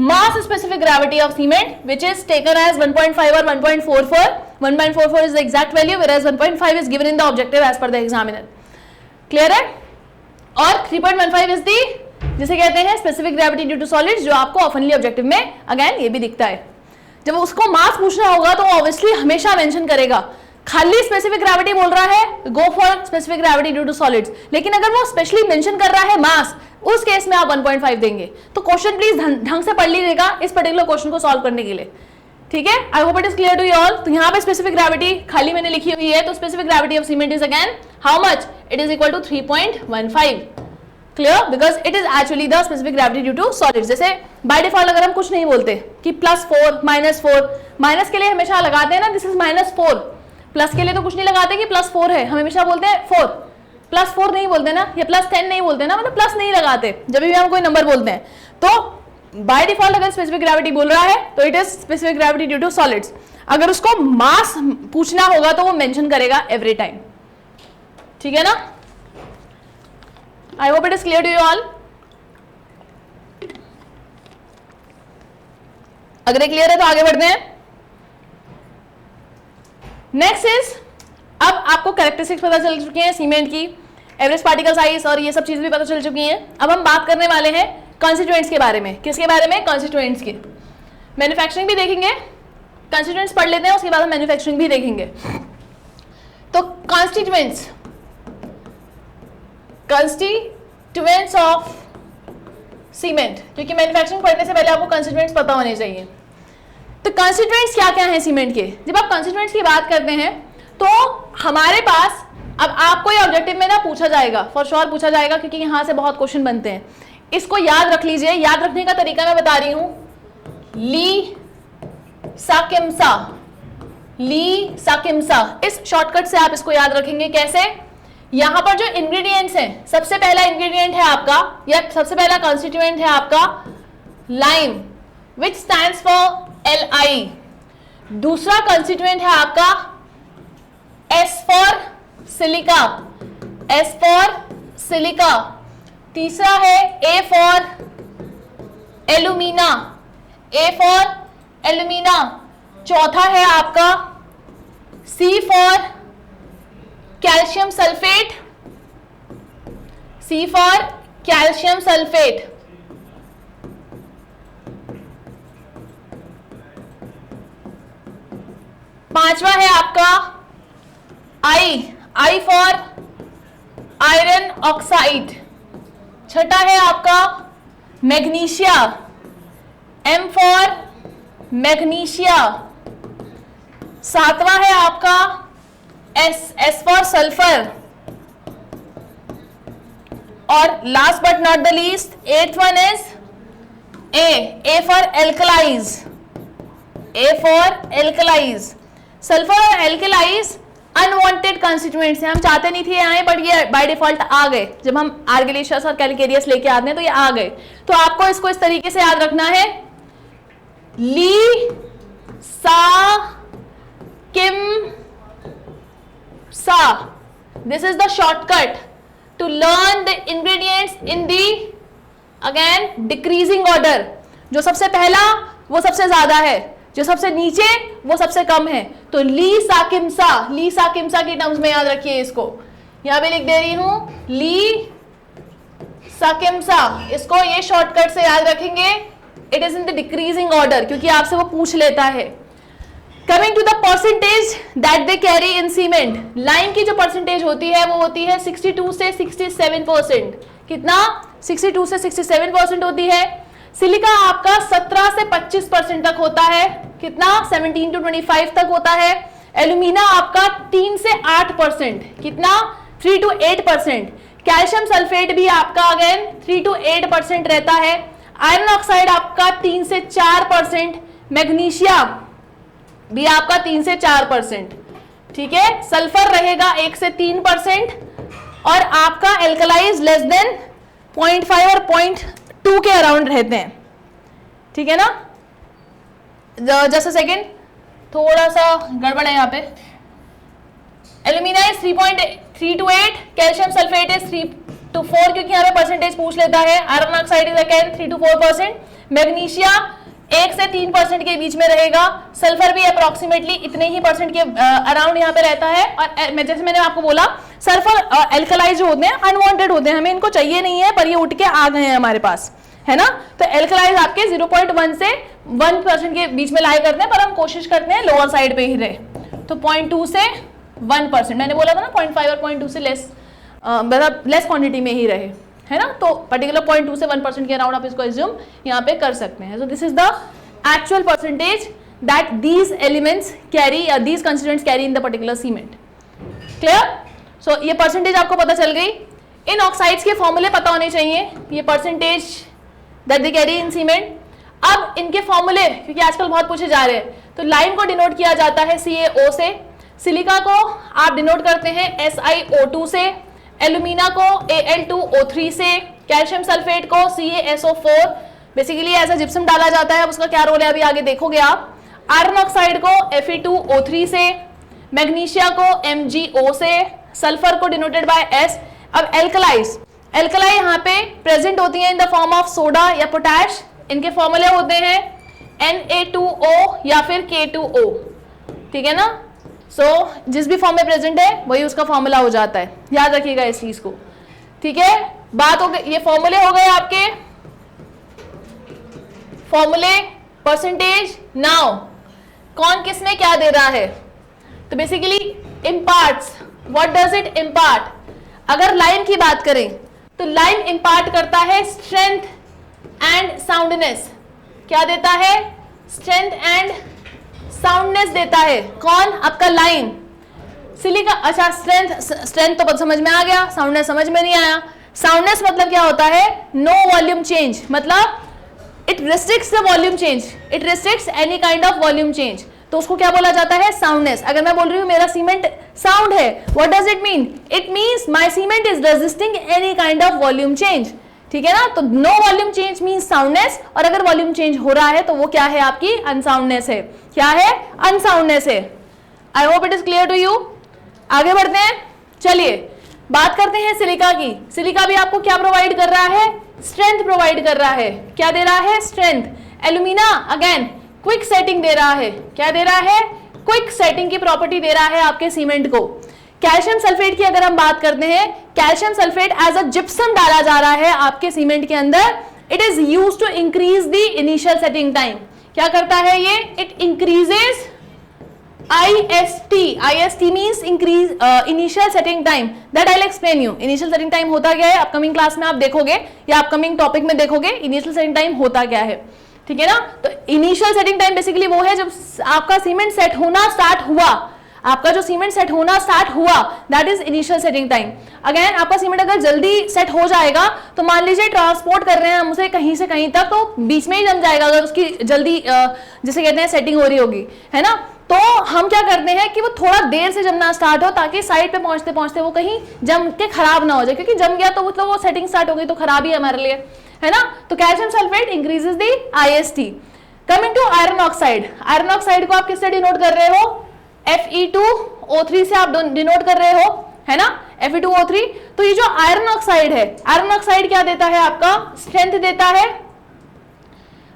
mass specific gravity of cement which is taken as 1.5 और 1.44. 1.44 is the exact value whereas 1.5 is given in the objective as per the examiner. Clear है? और 3.15 इज दी जिसे कहते हैं specific gravity due to solids, जो आपको ऑफनली objective में again ये भी दिखता है। जब उसको मास पूछना होगा तो ऑब्वियसली हमेशा मेंशन करेगा, खाली स्पेसिफिक ग्रेविटी बोल रहा है go for specific gravity due to solids, लेकिन अगर वो स्पेशली मेंशन कर रहा है मास, उस केस में आप 1.5 देंगे। तो क्वेश्चन प्लीज ढंग से पढ़ लीजिएगा इस पर्टिकुलर क्वेश्चन को सॉल्व करने के लिए, ठीक है। I hope it is clear to you all. तो यहाँ पे स्पेसिफिक ग्रेविटी खाली मैंने लिखी हुई है, तो specific gravity of cement is again how much, it is equal to 3.15। Clear, because it is actually the specific gravity due to solids. जैसे बाय डिफॉल्ट अगर हम कुछ नहीं बोलते कि +4 -4, माइनस के लिए हमेशा लगाते हैं ना दिस इज -4, प्लस के लिए तो कुछ नहीं लगाते कि +4 है, हम हमेशा बोलते हैं 4, +4 नहीं बोलते ना, या +10 नहीं बोलते ना, मतलब प्लस नहीं लगाते जब भी हम कोई नंबर बोलते हैं। तो बाय डिफॉल्ट अगर स्पेसिफिक ग्रेविटी बोल रहा है तो it is specific gravity due to solids. अगर उसको मास पूछना होगा तो वो मेंशन करेगा एवरी टाइम, ठीक है ना। I hope it is clear to you all. अगर ये क्लियर है तो आगे बढ़ते हैं। नेक्स्ट इज, अब आपको कैरेक्टरिस्टिक्स पता चल चुकी हैं सीमेंट की, एवरेज पार्टिकल साइज और ये सब चीजें भी पता चल चुकी हैं। अब हम बात करने वाले हैं कॉन्स्टिट्यूएंट्स के बारे में। किसके बारे में? कॉन्स्टिट्यूएंट्स के। मैन्युफैक्चरिंग भी देखेंगे, कॉन्स्टिट्यूएंट्स पढ़ लेते हैं, उसके बाद हम मैन्युफैक्चरिंग भी देखेंगे। तो कॉन्स्टिट्यूएंट्स ऑफ सीमेंट, क्योंकि मैन्युफैक्चरिंग पढ़ने से पहले आपको कॉन्स्टिट्यूएंट्स पता होने चाहिए। तो कॉन्स्टिट्यूएंट्स क्या क्या हैं सीमेंट के? जब आप कॉन्स्टिट्यूएंट्स की बात करते हैं तो हमारे पास, अब आपको ये ऑब्जेक्टिव में ना पूछा जाएगा, फॉर श्योर पूछा जाएगा, क्योंकि यहां से बहुत क्वेश्चन बनते हैं। इसको याद रख लीजिए। याद रखने का तरीका मैं बता रही हूं, ली साकिम्सा, इस शॉर्टकट से आप इसको याद रखेंगे। कैसे? यहां पर जो इंग्रेडिएंट्स हैं, सबसे पहला इंग्रेडिएंट है आपका, या सबसे पहला कॉन्स्टिट्यूएंट है आपका lime, which stands for Li। दूसरा कॉन्स्टिट्यूएंट है आपका S फॉर सिलिका, तीसरा है A फॉर एल्यूमिना, चौथा है आपका C फॉर कैल्शियम सल्फेट, पांचवा है आपका I फॉर आयरन ऑक्साइड, छठा है आपका मैग्नीशिया, M फॉर मैग्नीशिया, सातवां है आपका S फॉर सल्फर, और last but not the least 8th one is A for alkalis. Sulphur और एल्कलाइज अनवांटेड कॉन्स्टिट्यूएंट्स हैं, हम चाहते नहीं थे आए बट ये बाय डिफॉल्ट आ गए। जब हम आर्गिलेशियस और कैलकेरियस लेके आते हैं तो ये आ गए। तो आपको इसको इस तरीके से याद रखना है, ली सा किम सा। This is the shortcut to learn the ingredients in the again decreasing order. जो सबसे पहला वो सबसे ज्यादा है, जो सबसे नीचे वो सबसे कम है। तो ली सा किम सा की टर्म्स में याद रखिए इसको। यहां पे लिख दे रही हूं ली सा किम सा, इसको ये शॉर्टकट से याद रखेंगे। It is in the decreasing order, क्योंकि आपसे वो पूछ लेता है। Coming to the percentage that they carry in cement, lime की जो परसेंटेज होती है वो होती है 62 से 67%। कितना? 62 से 67% होती है। सिलिका आपका 17 से 25% तक होता है। कितना? 17 to 25 तक होता है। एल्यूमिना आपका 3 से 8%। कितना? 3 to 8%। कैल्शियम सल्फेट भी आपका अगेन 3 to 8% रहता है। आयरन ऑक्साइड आपका 3 से 4%। मैग्नीशिया भी आपका 3 से 4%। ठीक है। सल्फर रहेगा 1 से 3%। और आपका एल्कलाइज लेस देन 0.5 और 0.2 के अराउंड रहते हैं। ठीक है ना। जस्ट अ सेकेंड, थोड़ा सा गड़बड़ है यहाँ पे। Alumina is 3.3 to 8, calcium sulphate is 3 to 4, क्योंकि यहाँ पे परसेंटेज पूछ लेता है। Iron oxide is again 3 to 4%। Magnesia 1 से 3% के बीच में रहेगा। सल्फर भी अप्रोक्सीमेटली इतने ही परसेंट के अराउंड यहाँ पे रहता है। और जैसे मैंने आपको बोला, सल्फर एल्कलाइज जो होते हैं अनवांटेड होते हैं, हमें इनको चाहिए नहीं है पर ये उठ के आ गए हैं हमारे पास, है ना। तो एल्कलाइज आपके 0.1 से 1% के बीच में लाई करते हैं, पर हम कोशिश करते हैं लोअर साइड पे ही रहे। तो 0.2 से 1%, मैंने बोला था ना 0.5 और 0.2 से लेस, मतलब लेस क्वांटिटी में ही रहे, है ना। तो पर्टिकुलर 0.2 से 1% के अराउंड आप इसको एज्यूम यहाँ पे कर सकते हैं। So this is the actual percentage that these elements carry या these constituents carry in the particular cement. Clear. So ये परसेंटेज आपको पता चल गई। इन ऑक्साइड्स के फॉर्मूले पता होने चाहिए, ये percentage that they carry in cement. अब इनके फॉर्मूले, क्योंकि आजकल बहुत पूछे जा रहे हैं, तो लाइम को डिनोट किया जाता है CaO से, सिलिका को आप डिनोट करते हैं SiO2 से, एल्यूमिना को Al2O3 से, कैल्शियम सल्फेट को CaSO4, बेसिकली ऐसा जिप्सम डाला जाता है, अब उसका क्या रोल है अभी आगे देखोगे आप। आयरन ऑक्साइड को Fe2O3 से, मैग्नीशिया को MgO से, सल्फर को डिनोटेड बाय S। अब एल्कलाइज, एल्कलाई यहाँ पे प्रेजेंट होती है in the form of soda या पोटैश। इनके फॉर्मूले होते हैं Na2O या फिर K2O। ठीक है ना। सो जिस भी फॉर्म में प्रेजेंट है वही उसका फॉर्मूला हो जाता है, याद रखिएगा इस चीज को। ठीक है। बात हो गई, ये फॉर्मूले हो गए आपके फॉर्मूले, परसेंटेज। नाउ कौन किस में क्या दे रहा है, तो basically imparts. What does it impart? अगर लाइम की बात करें तो लाइम इम्पार्ट करता है स्ट्रेंथ एंड साउंडनेस। क्या देता है? स्ट्रेंथ एंड साउंडनेस देता है। कौन? आपका लाइम। सिलिका, अच्छा स्ट्रेंथ तो समझ में आ गया, साउंडनेस समझ में नहीं आया। साउंडनेस मतलब क्या होता है? नो वॉल्यूम चेंज, मतलब it restricts the volume change, it restricts any kind of volume change, तो उसको क्या बोला जाता है? साउंडनेस। अगर मैं बोल रही हूँ मेरा सीमेंट साउंड है, what does it mean? It means my cement is resisting any kind of volume change. ठीक है ना। तो no volume change means soundness, और अगर वॉल्यूम चेंज हो रहा है तो वो क्या है? आपकी अनसाउंडनेस है। क्या है? अनसाउंडनेस है। I hope it is clear to you. आगे बढ़ते हैं, चलिए बात करते हैं सिलिका की। सिलिका भी आपको क्या प्रोवाइड कर रहा है? स्ट्रेंथ प्रोवाइड कर रहा है। क्या दे रहा है? Strength. Alumina again quick setting दे रहा है। क्या दे रहा है? क्विक सेटिंग की प्रॉपर्टी दे रहा है आपके सीमेंट को। कैल्शियम सल्फेट की अगर हम बात करते हैं, calcium sulphate as a gypsum डाला जा रहा है आपके सीमेंट के अंदर। It is used to increase the initial setting time. क्या करता है ये? It increases IST means increase initial setting time, that I'll explain you। initial setting time होता क्या है अपकमिंग क्लास में आप देखोगे या अपकमिंग टॉपिक में देखोगे initial setting time होता क्या है। ठीक है ना। तो इनिशियल सेटिंग टाइम बेसिकली वो है जब आपका सीमेंट सेट होना स्टार्ट हुआ, आपका जो सीमेंट सेट होना स्टार्ट हुआ that is initial setting time. Again आपका सीमेंट अगर जल्दी सेट हो जाएगा तो मान लीजिए ट्रांसपोर्ट कर रहे हैं हम उसे कहीं से कहीं तक, तो बीच में ही जम जाएगा अगर उसकी जल्दी जिसे कहते हैं सेटिंग हो रही होगी, है ना। तो हम क्या करते हैं कि वो थोड़ा देर से जमना स्टार्ट हो, ताकि साइड पे पहुंचते पहुंचते वो कहीं जम के खराब ना हो जाए, क्योंकि जम गया तो मतलब वो सेटिंग स्टार्ट हो गई तो खराब ही हमारे लिए, है ना। तो calcium sulphate increases the IST। Coming to iron oxide, iron oxide को आप किससे डिनोट कर रहे हो? Fe2O3 से आप डिनोट कर रहे हो, है ना, Fe2O3। तो ये जो आयरन ऑक्साइड है, आयरन ऑक्साइड क्या देता है आपका? स्ट्रेंथ देता है,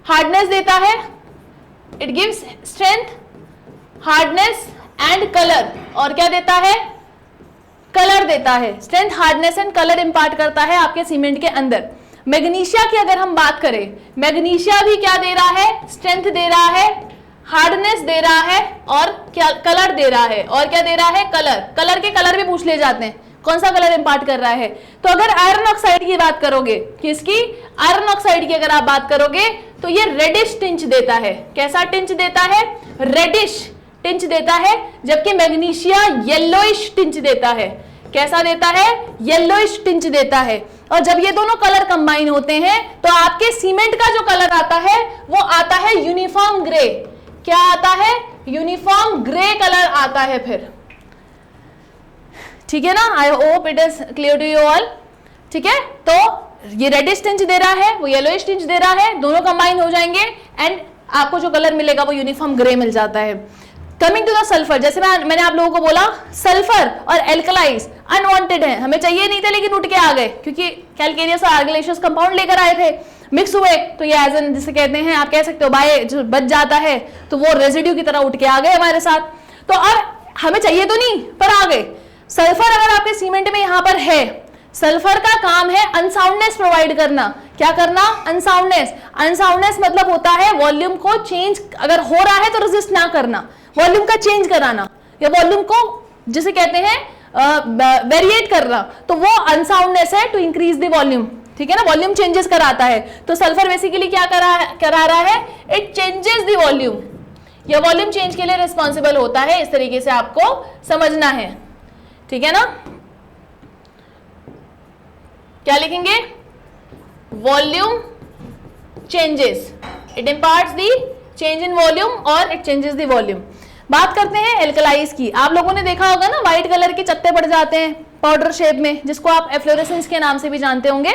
हार्डनेस देता है, it gives strength, hardness and colour. और क्या देता है? कलर देता है। स्ट्रेंथ, हार्डनेस एंड कलर इंपार्ट करता है आपके सीमेंट के अंदर। मैग्नीशिया की अगर हम बात करें, मैग्नीशिया भी क्या दे रहा है? स्ट्रेंथ दे रहा है, हार्डनेस दे रहा है और क्या? कलर दे रहा है। और क्या दे रहा है? कलर। कलर के कलर भी पूछ ले जाते हैं, कौन सा कलर इंपार्ट कर रहा है। तो अगर आयरन ऑक्साइड की बात करोगे, किसकी? आयरन ऑक्साइड की अगर आप बात करोगे तो ये रेडिश टिंच देता है। कैसा टिंच देता है? रेडिश टिंच देता है। जबकि मैग्नीशिया येलोइश टिंच देता है। कैसा देता है? येलोइश टिंच देता है। और जब ये दोनों कलर कंबाइन होते हैं तो आपके सीमेंट का जो कलर आता है वो आता है यूनिफॉर्म ग्रे। क्या आता है? यूनिफॉर्म ग्रे कलर आता है फिर, ठीक है ना। I hope it is clear to you all, ठीक है। तो ये रेडिश टिंच दे रहा है, वो येलोइश टिंच दे रहा है, दोनों कंबाइन हो जाएंगे एंड आपको जो कलर मिलेगा वो यूनिफॉर्म ग्रे मिल जाता है। कमिंग टू द सल्फर, जैसे मैंने आप लोगों को बोला सल्फर और एल्कलाइज अनवांटेड है, हमें चाहिए नहीं थे लेकिन उठ के आ गए, क्योंकि कैलकेरियस और आर्गिलेशियस कंपाउंड लेकर आए थे, मिक्स हुए, तो ये एज एन जिसे कहते हैं, आप कह सकते हो बाय जो बच जाता है तो वो रेजिड्यू की तरह उठ के आ गए हमारे साथ। तो अब हमें चाहिए तो नहीं पर आ गए। सल्फर अगर आपके सीमेंट में यहां पर है, सल्फर का काम है अनसाउंडनेस प्रोवाइड करना। क्या करना? अनसाउंडनेस। अनसाउंडनेस मतलब होता है वॉल्यूम को चेंज, अगर हो रहा है तो रेजिस्ट ना करना, वॉल्यूम का चेंज कराना या वॉल्यूम को जिसे कहते हैं वेरिएट करना, तो वो अनसाउंडनेस है, टू इंक्रीज द वॉल्यूम, ठीक है ना, वॉल्यूम चेंजेस कराता है। तो सल्फर बेसिकली क्या करा रहा है? इट चेंजेस द वॉल्यूम, या वॉल्यूम चेंज के लिए रिस्पॉन्सिबल होता है। इस तरीके से आपको समझना है, ठीक है ना। क्या लिखेंगे? Volume changes, it imparts the change in volume और इट चेंजेस द वॉल्यूम। बात करते हैं एल्कलाइज की। आप लोगों ने देखा होगा ना, व्हाइट कलर के चत्ते पड़ जाते हैं पाउडर शेप में, जिसको आप एफ्लोरेसेंस के नाम से भी जानते होंगे,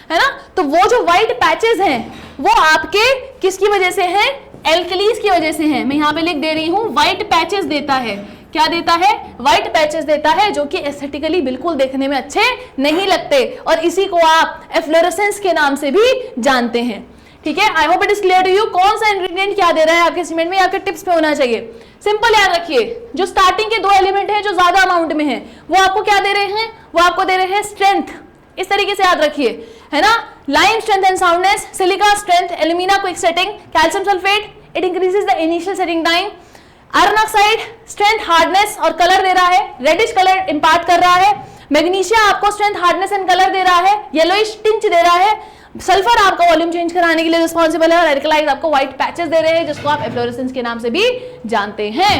है ना। तो वो जो व्हाइट पैचेस हैं वो आपके किसकी वजह से हैं? एल्कलीज की वजह से हैं। मैं यहाँ पे लिख दे रही हूँ, व्हाइट पैचेस देता है। क्या देता है? व्हाइट पैचेस देता है, जो कि एस्थेटिकली बिल्कुल देखने में अच्छे नहीं लगते, और इसी को आप एफ्लोरेसेंस के नाम से भी जानते हैं, ठीक है। I hope it is clear to you. कौन सा इंग्रेडिएंट क्या दे रहा है आपके सीमेंट में, आपके टिप्स पे होना चाहिए। सिंपल याद रखिए, जो स्टार्टिंग के दो एलिमेंट हैं जो ज्यादा अमाउंट में है, वो आपको क्या दे रहे हैं? वो आपको दे रहे हैं स्ट्रेंथ। इस तरीके से याद रखिए, है ना। Lime strength and soundness, silica strength, alumina quick setting, calcium sulphate it increases the initial setting time, iron oxide strength, hardness और कलर दे रहा है, रेडिश कलर इंपार्ट कर रहा है, मैग्नीशिया आपको स्ट्रेंथ, हार्डनेस एंड कलर दे रहा है, येलोइश टिंच दे रहा है, सल्फर आपका वॉल्यूम चेंज कराने के लिए रिस्पॉन्सिबल है, और एल्कलाइज आपको व्हाइट पैचेस दे रहे हैं, जिसको आप एफ्लोरेसेंस के नाम से भी जानते हैं।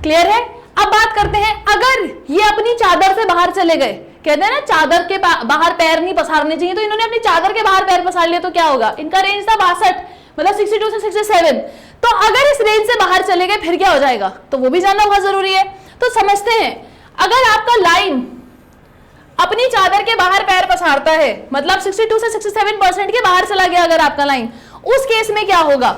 क्लियर है। अब बात करते हैं, अगर ये अपनी चादर से बाहर चले गए, कहते हैं ना चादर के बाहर पैर नहीं पसारने चाहिए, तो इन्होंने अपनी चादर के बाहर पैर पसार लिया तो क्या होगा? इनका रेंज था 62, मतलब 62 से 67। तो अगर इस रेंज से बाहर चले गए फिर क्या हो जाएगा? तो वो भी जानना बहुत जरूरी है। तो समझते हैं, अगर आपका लाइन अपनी चादर के बाहर पैर पसारता है, मतलब 62 से 67% के बाहर चला गया अगर आपका लाइन, उस केस में क्या होगा?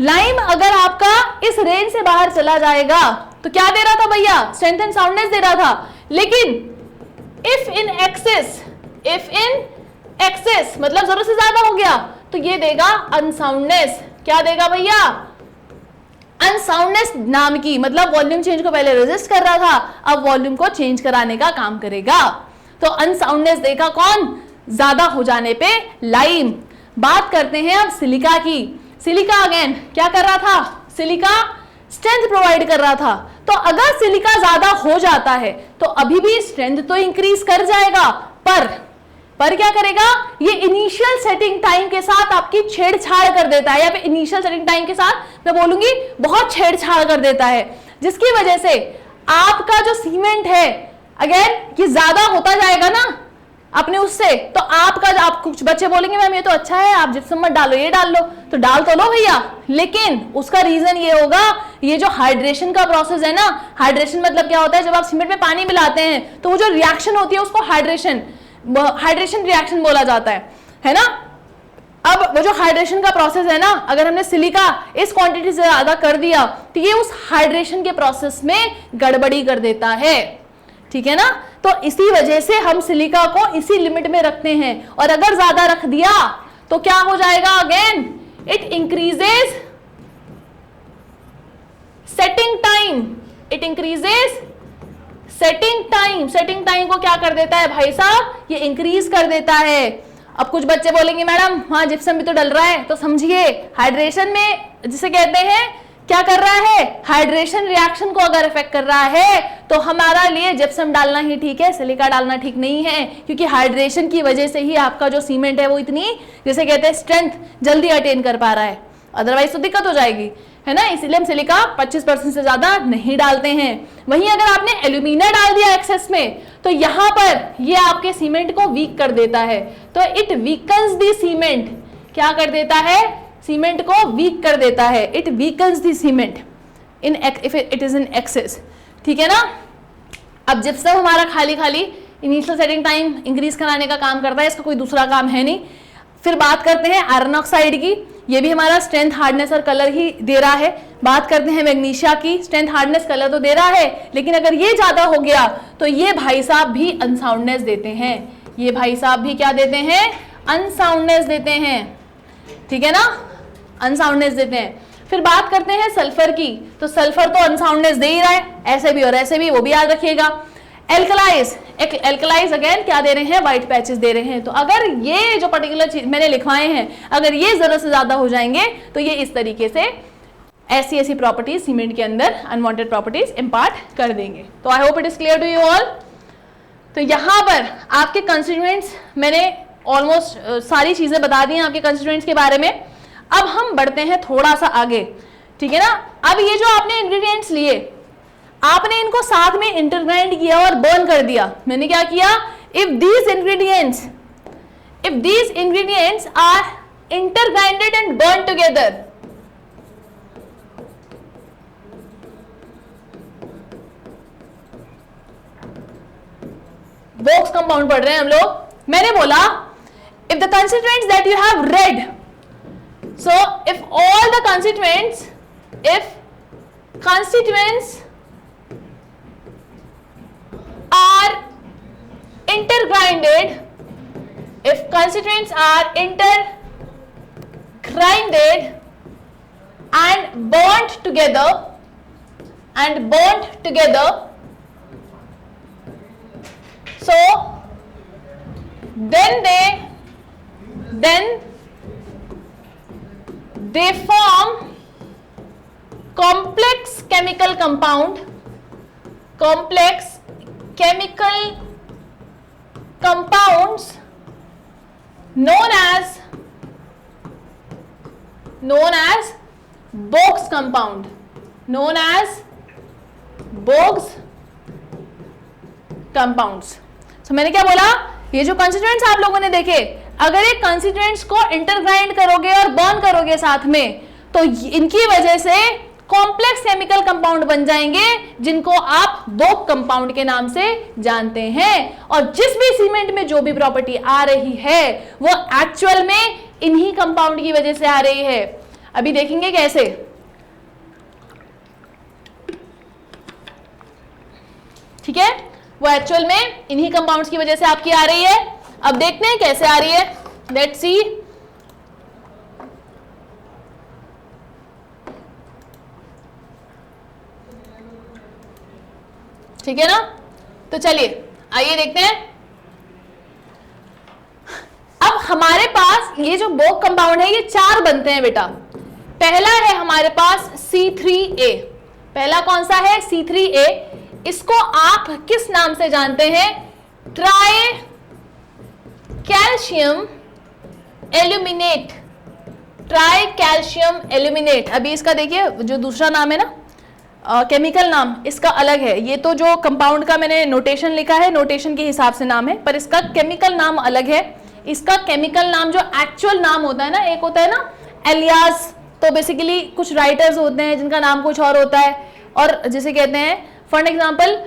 लाइम अगर आपका इस रेंज से बाहर चला जाएगा तो क्या दे रहा था भैया? स्ट्रेंथ एंड साउंडनेस दे रहा था। लेकिन इफ इन एक्सेस मतलब जरूरत से ज्यादा हो गया तो ये देगा अनसाउंडनेस। क्या देगा भैया? अनसाउंडनेस नाम की, मतलब वॉल्यूम चेंज को पहले रेजिस्ट कर रहा था, अब वॉल्यूम को चेंज कराने का काम करेगा। तो अनसाउंडनेस देगा कौन? ज्यादा हो जाने पे लाइम। बात करते हैं अब सिलिका की। सिलिका अगेन क्या कर रहा था? सिलिका स्ट्रेंथ प्रोवाइड कर रहा था। तो अगर सिलिका ज्यादा हो जाता है तो अभी भी स्ट्रेंथ तो इंक्रीज कर जाएगा, पर क्या करेगा? ये इनिशियल सेटिंग टाइम के साथ आपकी छेड़छाड़ कर देता है, या फिर इनिशियल सेटिंग टाइम के साथ मैं बोलूंगी बहुत छेड़छाड़ कर देता है, जिसकी वजह से आपका जो सीमेंट है अगेन ये ज्यादा होता जाएगा ना, अपने उससे, तो आपका, आप कुछ बच्चे बोलेंगे मैम ये तो अच्छा है, आप जिप्सम मत डालो, ये डाल लो, तो डाल तो लो भैया, लेकिन उसका रीजन ये होगा, ये जो हाइड्रेशन का प्रोसेस है ना, हाइड्रेशन मतलब क्या होता है, जब आप सीमेंट में पानी मिलाते हैं तो वो जो रिएक्शन होती है उसको हाइड्रेशन रिएक्शन बोला जाता है ना। अब वो जो हाइड्रेशन का प्रोसेस है ना, अगर हमने सिलिका इस क्वांटिटी से ज्यादा कर दिया तो ये उस हाइड्रेशन के प्रोसेस में गड़बड़ी कर देता है, ठीक है ना। तो इसी वजह से हम सिलिका को इसी लिमिट में रखते हैं, और अगर ज्यादा रख दिया तो क्या हो जाएगा, again it increases setting time, it increases setting time. Setting time को क्या कर देता है भाई साहब, ये इंक्रीज कर देता है। अब कुछ बच्चे बोलेंगे मैडम हाँ जिप्सम भी तो डल रहा है, तो समझिए हाइड्रेशन में जिसे कहते हैं क्या कर रहा है, हाइड्रेशन रिएक्शन को अगर इफेक्ट कर रहा है तो हमारा लिए जिप्सम डालना ही ठीक है, सिलिका डालना ठीक नहीं है, क्योंकि हाइड्रेशन की वजह से ही आपका जो सीमेंट है वो इतनी जिसे कहते हैं स्ट्रेंथ जल्दी अटेन कर पा रहा है, अदरवाइज तो दिक्कत हो जाएगी, है ना। इसीलिए हम सिलिका 25% से ज्यादा नहीं डालते हैं। वहीं अगर आपने एल्यूमिना डाल दिया एक्सेस में तो यहां पर ये आपके सीमेंट को वीक कर देता है, तो इट वीकन्स दी सीमेंट, क्या कर देता है, सीमेंट को वीक कर देता है, it weakens the cement in if it is in excess, ठीक है ना। अब जिप्सम हमारा खाली इनिशियल सेटिंग टाइम इंक्रीज कराने का काम करता है, इसका कोई दूसरा काम है नहीं। फिर बात करते हैं आयरन ऑक्साइड की, ये भी हमारा स्ट्रेंथ, हार्डनेस और कलर ही दे रहा है। बात करते हैं मैग्नीशिया की, स्ट्रेंथ, हार्डनेस, कलर तो दे रहा है, लेकिन अगर ये ज्यादा हो गया तो ये भाई साहब भी अनसाउंडनेस देते हैं, ये भाई साहब भी क्या देते हैं, अनसाउंडनेस देते हैं, ठीक है ना, अनसाउंडनेस देते हैं। फिर बात करते हैं सल्फर की, तो सल्फर तो अनसाउंडनेस दे ही रहा है, ऐसे भी और ऐसे भी, वो भी याद रखिएगा। एल्कलाइज अगेन क्या दे रहे हैं, व्हाइट पैचेस दे रहे हैं। तो अगर ये जो पर्टिकुलर चीज मैंने लिखवाए हैं, अगर ये जरूरत से ज्यादा हो जाएंगे तो ये इस तरीके से ऐसी प्रॉपर्टीज सीमेंट के अंदर अनवांटेड प्रॉपर्टीज इंपार्ट कर देंगे। तो I hope it is clear to you all. तो यहां पर आपके कंस्टिट्यूएंट्स मैंने ऑलमोस्ट सारी चीजें बता दी हैं आपके कंस्टिट्यूएंट्स के बारे में। अब हम बढ़ते हैं थोड़ा सा आगे, ठीक है ना। अब ये जो आपने इंग्रेडिएंट्स लिए, आपने इनको साथ में इंटरग्राइंड किया और बर्न कर दिया। मैंने क्या किया, if these ingredients are intergrinded and burn together, Bogue compound पढ़ रहे हैं हम लोग। मैंने बोला if the constituents that you have read, so if all the constituents are intergrinded, if constituents are intergrinded and burnt together, so then they form complex chemical compounds known as Box compound, So मैंने क्या बोला, ये जो constituents आप लोगों ने देखे, अगर एक कंस्टिट्यूएंट्स को इंटरग्राइंड करोगे और बर्न करोगे साथ में, तो इनकी वजह से कॉम्प्लेक्स केमिकल कंपाउंड बन जाएंगे, जिनको आप बोक कंपाउंड के नाम से जानते हैं। और जिस भी सीमेंट में जो भी प्रॉपर्टी आ रही है वो एक्चुअल में इन्हीं कंपाउंड की वजह से आ रही है। अभी देखेंगे कैसे। ठीक है, वो एक्चुअल में इन्हीं कंपाउंड्स की वजह से आपकी आ रही है। अब देखते हैं कैसे आ रही है, लेट्स सी। ठीक है ना, तो चलिए आइए देखते हैं। अब हमारे पास ये जो बोक कंपाउंड है ये 4 बनते हैं बेटा। पहला है हमारे पास C3A। पहला कौन सा है, C3A। इसको आप किस नाम से जानते हैं, try calcium aluminate. Try calcium aluminate. अभी इसका देखिए जो दूसरा नाम है ना, केमिकल नाम इसका अलग है। ये तो जो कंपाउंड का मैंने नोटेशन लिखा है, नोटेशन के हिसाब से नाम है, पर इसका केमिकल नाम अलग है। इसका केमिकल नाम जो एक्चुअल नाम होता है ना, एक होता है ना एलियास, तो बेसिकली कुछ राइटर्स होते हैं जिनका नाम कुछ और होता है, और जिसे कहते हैं फॉर एग्जाम्पल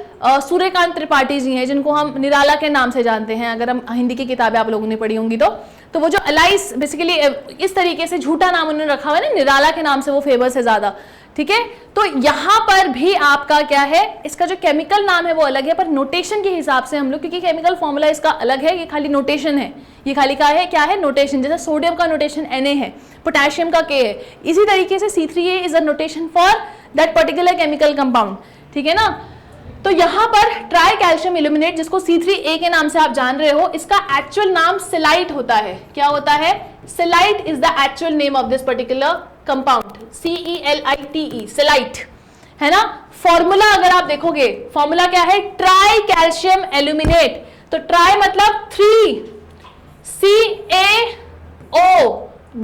सूर्यकांत त्रिपाठी जी हैं जिनको हम निराला के नाम से जानते हैं, अगर हम हिंदी की किताबें आप लोगों ने पढ़ी होंगी तो वो जो एलाइस बेसिकली इस तरीके से झूठा नाम उन्होंने रखा हुआ है ना, निराला के नाम से वो फेमस है ज्यादा, ठीक है। तो यहाँ पर भी आपका क्या है, इसका जो केमिकल नाम है वो अलग है, पर नोटेशन के हिसाब से हम लोग, क्योंकि केमिकल फॉर्मूला इसका अलग है, ये खाली नोटेशन है, ये खाली क्या है नोटेशन। जैसे सोडियम का नोटेशन Na है, पोटेशियम का K है, इसी तरीके से C3A is a notation for that particular chemical compound, ठीक है ना। तो यहाँ पर ट्राई कैल्शियम इल्यूमिनेट, जिसको C3A के नाम से आप जान रहे हो, इसका एक्चुअल नाम सेलाइट होता है। क्या होता है? Celite is the actual name of this particular compound, CELITE, Celite, है ना। फॉर्मूला अगर आप देखोगे, फॉर्मूला क्या है? Try calcium aluminate. तो ट्राई मतलब 3, CaO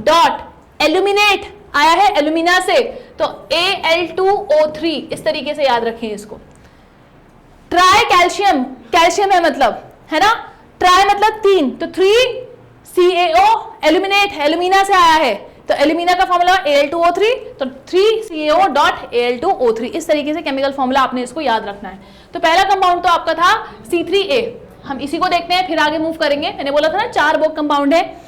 डॉट एल्यूमिनेट आया है एल्यूमिना से, तो Al2O3, इस तरीके से याद रखें इसको। ट्राई कैल्शियम, कैल्शियम है मतलब, है ना, ट्राई मतलब 3, तो 3 CaO एल्यूमिनेट, एल्यूमिना से आया है, तो एल्यूमिना का फॉर्मूला Al2O3, तो 3 CaO डॉट Al2O3, इस तरीके से केमिकल फॉर्मूला आपने इसको याद रखना है। तो पहला कंपाउंड तो आपका था C3A, हम इसी को देखते हैं फिर आगे मूव करेंगे। मैंने बोला था ना 4 बोक कंपाउंड है,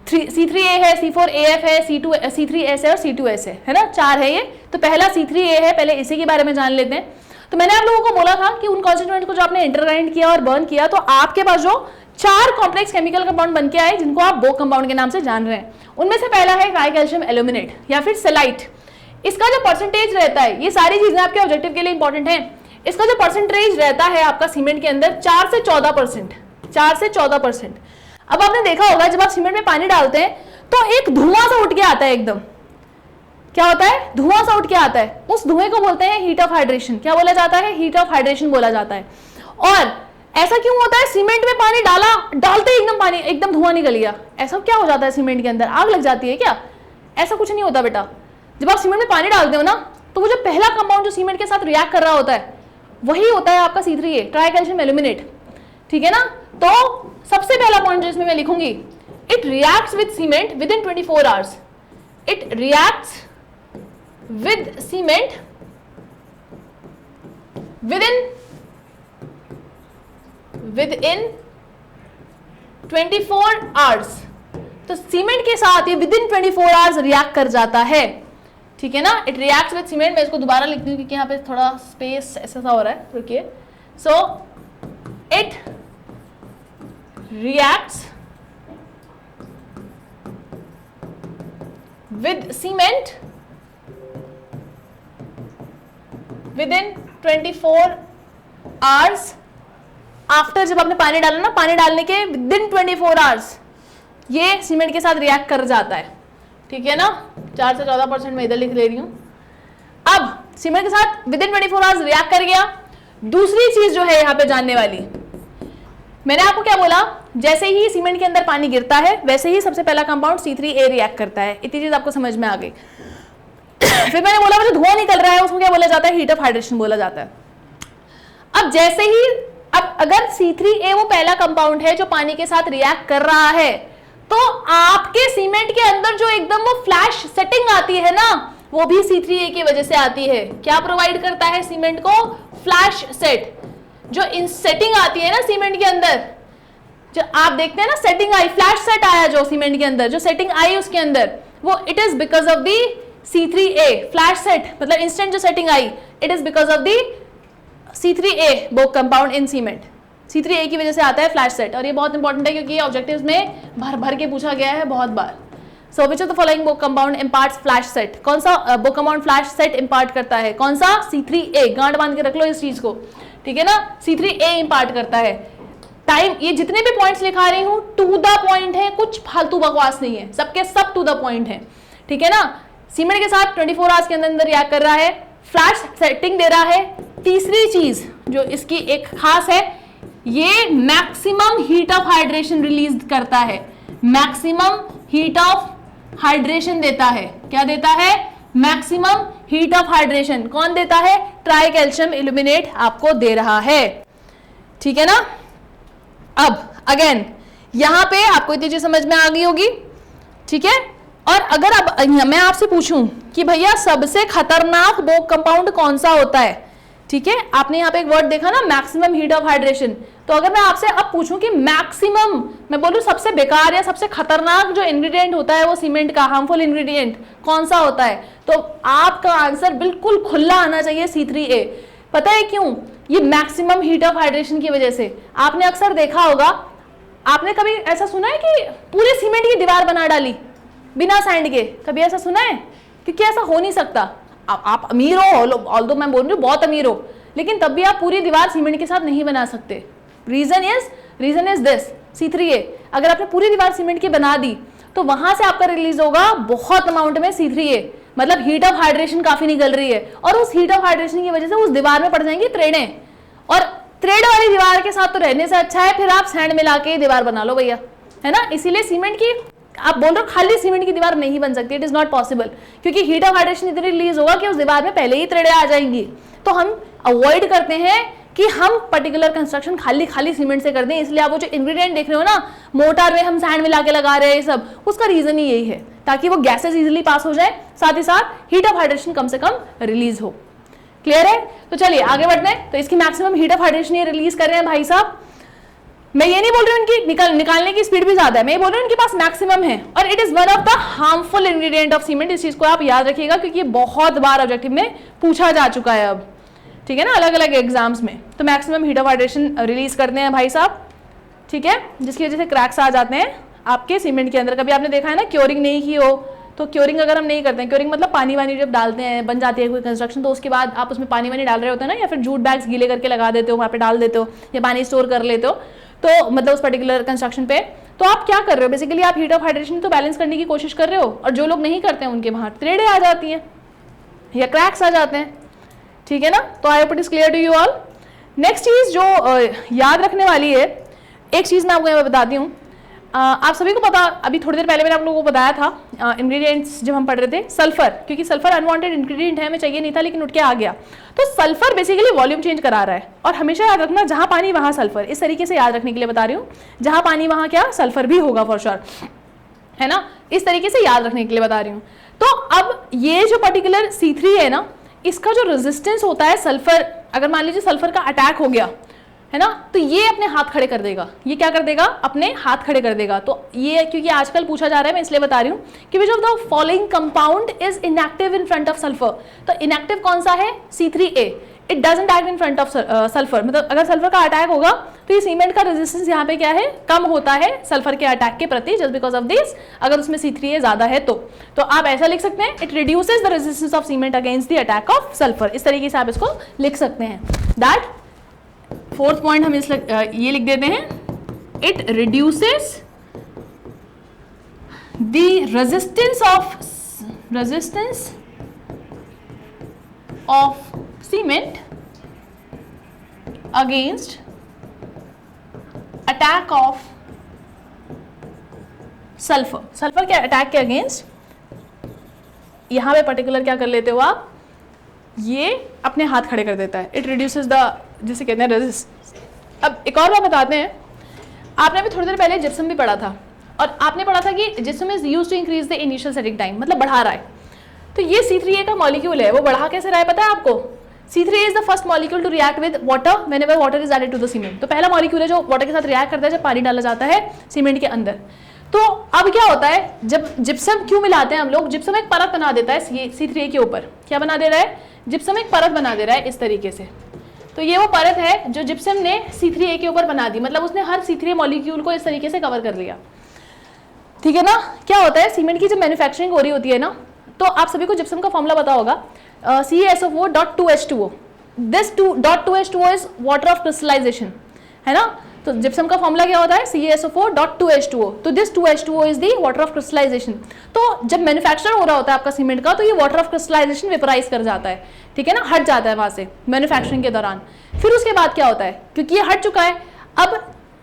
C3A है, C4AF है, C3S है और C2S है ना, 4 है ये। तो पहला C3A है, पहले इसी के बारे में जान लेते हैं। तो मैंने आप लोगों को बोला था कि उन कॉन्स्टिट्यूएंट को जो आपने इंटरग्राइंड किया और बर्न किया, तो आपके पास जो 4 कॉम्प्लेक्स केमिकल कंपाउंड बन के आए, जिनको आप बोक कंपाउंड के नाम से जान रहे हैं, उनमें से पहला है ट्राई कैल्शियम एल्यूमिनेट या फिर सेलाइट। इसका जो परसेंटेज रहता है, ये सारी चीजें आपके ऑब्जेक्टिव के लिए इंपॉर्टेंट है। इसका जो परसेंटेज रहता है आपका सीमेंट के अंदर 4 से 14%, 4 से 14%। अब आपने देखा होगा जब आप सीमेंट में पानी डालते हैं तो एक धुआं सा उठ के आता है, एकदम क्या होता है? धुआं सा उठ के आता है। उस धुएं को बोलते हैं हीट ऑफ हाइड्रेशन। क्या बोला जाता है? हीट ऑफ हाइड्रेशन बोला जाता है। और ऐसा क्यों होता है? सीमेंट में पानी डालते एकदम पानी एकदम धुआं निकल गया, ऐसा क्या हो जाता है? सीमेंट के अंदर आग लग जाती है क्या? ऐसा कुछ नहीं होता बेटा। जब आप सीमेंट में पानी डालते हो ना, तो वो जो पहला कंपाउंड जो सीमेंट के साथ रिएक्ट कर रहा होता है, वही होता है आपका C3A, ट्राई कैल्शियम एल्यूमिनेट, ठीक है ना। तो सबसे पहला पॉइंट जो इसमें मैं लिखूंगी, it reacts with cement with in 24 hours. It reacts with cement with in 24 hours. तो सीमेंट के साथ ये विद इन 24 आवर्स रिएक्ट कर जाता है, ठीक है ना। इट रिएक्ट्स विद सीमेंट, मैं इसको दोबारा लिखती हूँ क्योंकि यहाँ पे थोड़ा स्पेस ऐसा हो रहा है, रुकिए। So it reacts with cement within 24 hours after। जब आपने पानी डाला ना, पानी डालने के within 24 hours ये सीमेंट के साथ रिएक्ट कर जाता है, ठीक है ना। 4 से 14% मैं इधर लिख ले रही हूं। अब सीमेंट के साथ within 24 hours रिएक्ट कर गया। दूसरी चीज जो है यहाँ पे जानने वाली, मैंने आपको क्या बोला, जैसे ही सीमेंट के अंदर पानी गिरता है वैसे ही सबसे पहला कंपाउंड C3A रिएक्ट करता है। इतनी चीज आपको समझ में आ गई। फिर मैंने बोला जो धुआं निकल रहा है उसको क्या बोला जाता है? हीट ऑफ हाइड्रेशन बोला जाता है। अब जैसे ही, अब अगर C3A वो पहला कंपाउंड है जो पानी के साथ रिएक्ट कर रहा है, तो आपके सीमेंट के अंदर जो एकदम वो फ्लैश सेटिंग आती है ना, वो भी C3A की वजह से आती है। क्या प्रोवाइड करता है सीमेंट को? Flash set. जो इन सेटिंग आती है ना सीमेंट के अंदर, जो आप देखते हैं ना सेटिंग आई, फ्लैश सेट आया जो सीमेंट के अंदर, जो सेटिंग आई उसके अंदर, वो it is because of the C3A। Flash set मतलब इंस्टेंट जो सेटिंग आई, it is because of the C3A Bogue compound in cement. C3A की वजह से आता है फ्लैश सेट, और ये बहुत इंपॉर्टेंट है क्योंकि ये ऑब्जेक्टिव्स में भर भर के पूछा गया है बहुत बार। So which of the following Bogue compound imparts flash set? कौन सा Bogue compound flash set impart करता है? कौन सा? C3A। गांठ बांध के रख लो इस चीज को, ठीक है ना। C3A इम्पार्ट करता है। टाइम, ये जितने भी पॉइंट्स लिखा रही हूं टू द पॉइंट है, कुछ फालतू बकवास नहीं है, सबके सब टू द पॉइंट है, ठीक है ना। सीमेंट के साथ 24 आवर्स के अंदर रिएक्ट कर रहा है, फ्लैश सेटिंग दे रहा है। तीसरी चीज जो इसकी एक खास है, ये maximum heat of hydration release करता है, मैक्सिमम हीट ऑफ हाइड्रेशन देता है। क्या देता है? मैक्सिमम हीट ऑफ हाइड्रेशन कौन देता है? ट्राई कैल्शियम इल्यूमिनेट आपको दे रहा है, ठीक है ना। अब अगेन यहां पे आपको इतनी चीज समझ में आ गई होगी, ठीक है। और अगर अब मैं आपसे पूछूं कि भैया सबसे खतरनाक बोक कंपाउंड कौन सा होता है, ठीक है, आपने यहाँ पे एक वर्ड देखा ना, मैक्सिमम हीट ऑफ हाइड्रेशन। तो अगर मैं आपसे अब पूछूं कि मैक्सिमम, मैं बोलूं सबसे बेकार या सबसे खतरनाक जो इंग्रेडिएंट होता है वो सीमेंट का हार्मफुल इंग्रेडिएंट कौन सा होता है, तो आपका आंसर बिल्कुल खुला आना चाहिए C3A। पता है क्यों? ये मैक्सिमम हीट ऑफ हाइड्रेशन की वजह से। आपने अक्सर देखा होगा, आपने कभी ऐसा सुना है कि पूरे सीमेंट की दीवार बना डाली बिना सैंड के? कभी ऐसा सुना है? क्योंकि ऐसा हो नहीं सकता। आप अमीर हो, ऑल्दो मैं बोल रही हूँ बहुत अमीर हो, लेकिन तब भी आप पूरी दीवार सीमेंट के साथ नहीं बना सकते। Reason is this C3A। अगर आपने पूरी दीवार सीमेंट की बना दी तो वहां से आपका रिलीज होगा बहुत अमाउंट में C3A, मतलब हीट ऑफ हाइड्रेशन काफी निकल रही है, और उस हीट ऑफ हाइड्रेशन की वजह से उस दीवार में पड़ जाएंगी त्रेड़ें, और त्रेड़ वाली दीवार के साथ तो रहने से अच्छा है फिर आप सैंड मिला के दीवार बना लो भैया, है ना। इसीलिए सीमेंट की, आप बोल रहे हो खाली सीमेंट की दीवार नहीं बन सकती, इट इज नॉट पॉसिबल, क्योंकि हीट ऑफ हाइड्रेशन इतनी रिलीज होगा कि उस दीवार में पहले ही त्रेड़ें आ जाएंगी। तो हम अवॉइड करते हैं कि हम पर्टिकुलर कंस्ट्रक्शन खाली सीमेंट से कर दें। इसलिए आप वो जो इंग्रेडिएंट देख रहे हो ना, मोटार में हम सैंड मिला के लगा रहे हैं, ये सब उसका रीजन ही यही है, ताकि वो गैसेस इजीली पास हो जाए, साथ ही साथ हीट ऑफ हाइड्रेशन कम से कम रिलीज हो। क्लियर है? तो चलिए आगे बढ़ते हैं। तो इसकी मैक्सिमम हीट ऑफ हाइड्रेशन ये रिलीज कर रहे हैं भाई साहब। मैं ये नहीं बोल रही हूँ इनकी निकालने की स्पीड भी ज्यादा है, मैं ये बोल रही हूँ इनके पास मैक्सिमम है, और it is one of the harmful ingredient of cement. इस चीज को आप याद रखिएगा, क्योंकि ये बहुत बार ऑब्जेक्टिव में पूछा जा चुका है अब, ठीक है ना, अलग अलग एग्जाम्स में। तो maximum heat of hydration release करते हैं भाई साहब, ठीक है, जिसकी वजह से क्रैक्स आ जाते हैं आपके सीमेंट के अंदर। कभी आपने देखा है ना क्योरिंग नहीं की हो, तो क्योरिंग अगर हम नहीं करते हैं, क्योरिंग मतलब पानी वानी जब डालते हैं, बन जाती है कोई कंस्ट्रक्शन, तो उसके बाद आप उसमें पानी वानी डाल रहे होते हैं ना, या फिर जूट बैग्स गीले करके लगा देते हो, वहाँ पे डाल देते हो, या पानी स्टोर कर लेते हो, तो मतलब उस पर्टिकुलर कंस्ट्रक्शन पे, तो आप क्या कर रहे हो बेसिकली, आप हीट ऑफ हाइड्रेशन तो बैलेंस करने की कोशिश कर रहे हो, और जो लोग नहीं करते हैं उनके वहाँ त्रेड़े आ जाती हैं या क्रैक्स आ जाते हैं, ठीक है ना। तो I hope it is clear to you all. Next चीज जो याद रखने वाली है, एक चीज मैं आपको यहाँ बताती हूँ। आप सभी को पता, अभी थोड़ी देर पहले मैंने आप लोगों को बताया था इंग्रेडिएंट्स जब हम पढ़ रहे थे, सल्फर, क्योंकि सल्फर अनवांटेड इंग्रेडिएंट है, हमें चाहिए नहीं था लेकिन उठ के आ गया। तो सल्फर बेसिकली वॉल्यूम चेंज करा रहा है, और हमेशा याद रखना जहां पानी वहां सल्फर, इस तरीके से याद रखने के लिए बता रही हूँ, जहां पानी वहां क्या सल्फर भी होगा फॉर श्योर, है ना, इस तरीके से याद रखने के लिए बता रही हूँ। तो अब ये जो पर्टिकुलर C3 है ना, इसका जो रेजिस्टेंस होता है सल्फर, अगर मान लीजिए सल्फर का अटैक हो गया है ना, तो ये अपने हाथ खड़े कर देगा। ये क्या कर देगा? अपने हाथ खड़े कर देगा। तो ये क्योंकि आजकल पूछा जा रहा है, मैं इसलिए बता रही हूँ कि विच of the following compound is inactive in front of sulphur. तो इनएक्टिव कौन सा है? C3A। It doesn't act in front of sulphur, मतलब अगर सल्फर का अटैक होगा तो ये सीमेंट का रेजिस्टेंस यहाँ पे क्या है, कम होता है सल्फर के अटैक के प्रति, जस्ट बिकॉज ऑफ दिस, अगर उसमें C3A ज्यादा है तो आप ऐसा लिख सकते हैं, it reduces the resistance of cement against the attack of sulphur. इस तरीके से आप इसको लिख सकते हैं। दैट फोर्थ पॉइंट हम ये लिख देते हैं, it reduces the resistance of cement against attack of sulphur. Sulphur के अटैक के अगेंस्ट यहां पे पर्टिकुलर क्या कर लेते हो आप, ये अपने हाथ खड़े कर देता है। इट रिड्यूसेस द, जिसे कहते हैं रेजिस्ट। अब एक और बात बताते हैं, आपने अभी थोड़ी देर पहले जिप्सम भी पढ़ा था, और आपने पढ़ा था कि gypsum is used to increase the initial setting time, मतलब बढ़ा रहा है। तो ये C3A का मॉलिक्यूल है, वो बढ़ा कैसे रहा है पता है आपको? C3A is the first molecule to react with water whenever water is added to the cement. तो पहला मॉलिक्यूल है जो वाटर के साथ रिएक्ट करता है जब पानी डाला जाता है सीमेंट के अंदर। तो अब क्या होता है, जब जिप्सम क्यों मिलाते हैं हम लोग, जिप्सम एक परत बना देता है C3A के ऊपर। क्या बना दे रहा है? जिप्सम एक परत बना दे रहा है इस तरीके से। तो ये वो परत है जो जिप्सम ने C3A के ऊपर बना दी, मतलब उसने हर C3A मॉलिक्यूल को इस तरीके से कवर कर लिया, ठीक है ना। क्या होता है, सीमेंट की जब मैन्युफैक्चरिंग हो रही होती है ना, तो आप सभी को जिप्सम का फॉर्मूला पता होगा, CaSO4.2H2O। This 2H2O is water of crystallization, है ना। तो जिप्सम का फॉर्मूला क्या होता है? CaSO4.2H2O। तो this 2H2O is the water of crystallization. तो जब मैन्युफैक्चर हो रहा होता है आपका सीमेंट का, तो ये वाटर ऑफ क्रिस्टलाइजेशन वेपराइज कर जाता है, ठीक है ना, हट जाता है वहां से मैन्युफैक्चरिंग के दौरान। फिर उसके बाद क्या होता है, क्योंकि ये हट चुका है, अब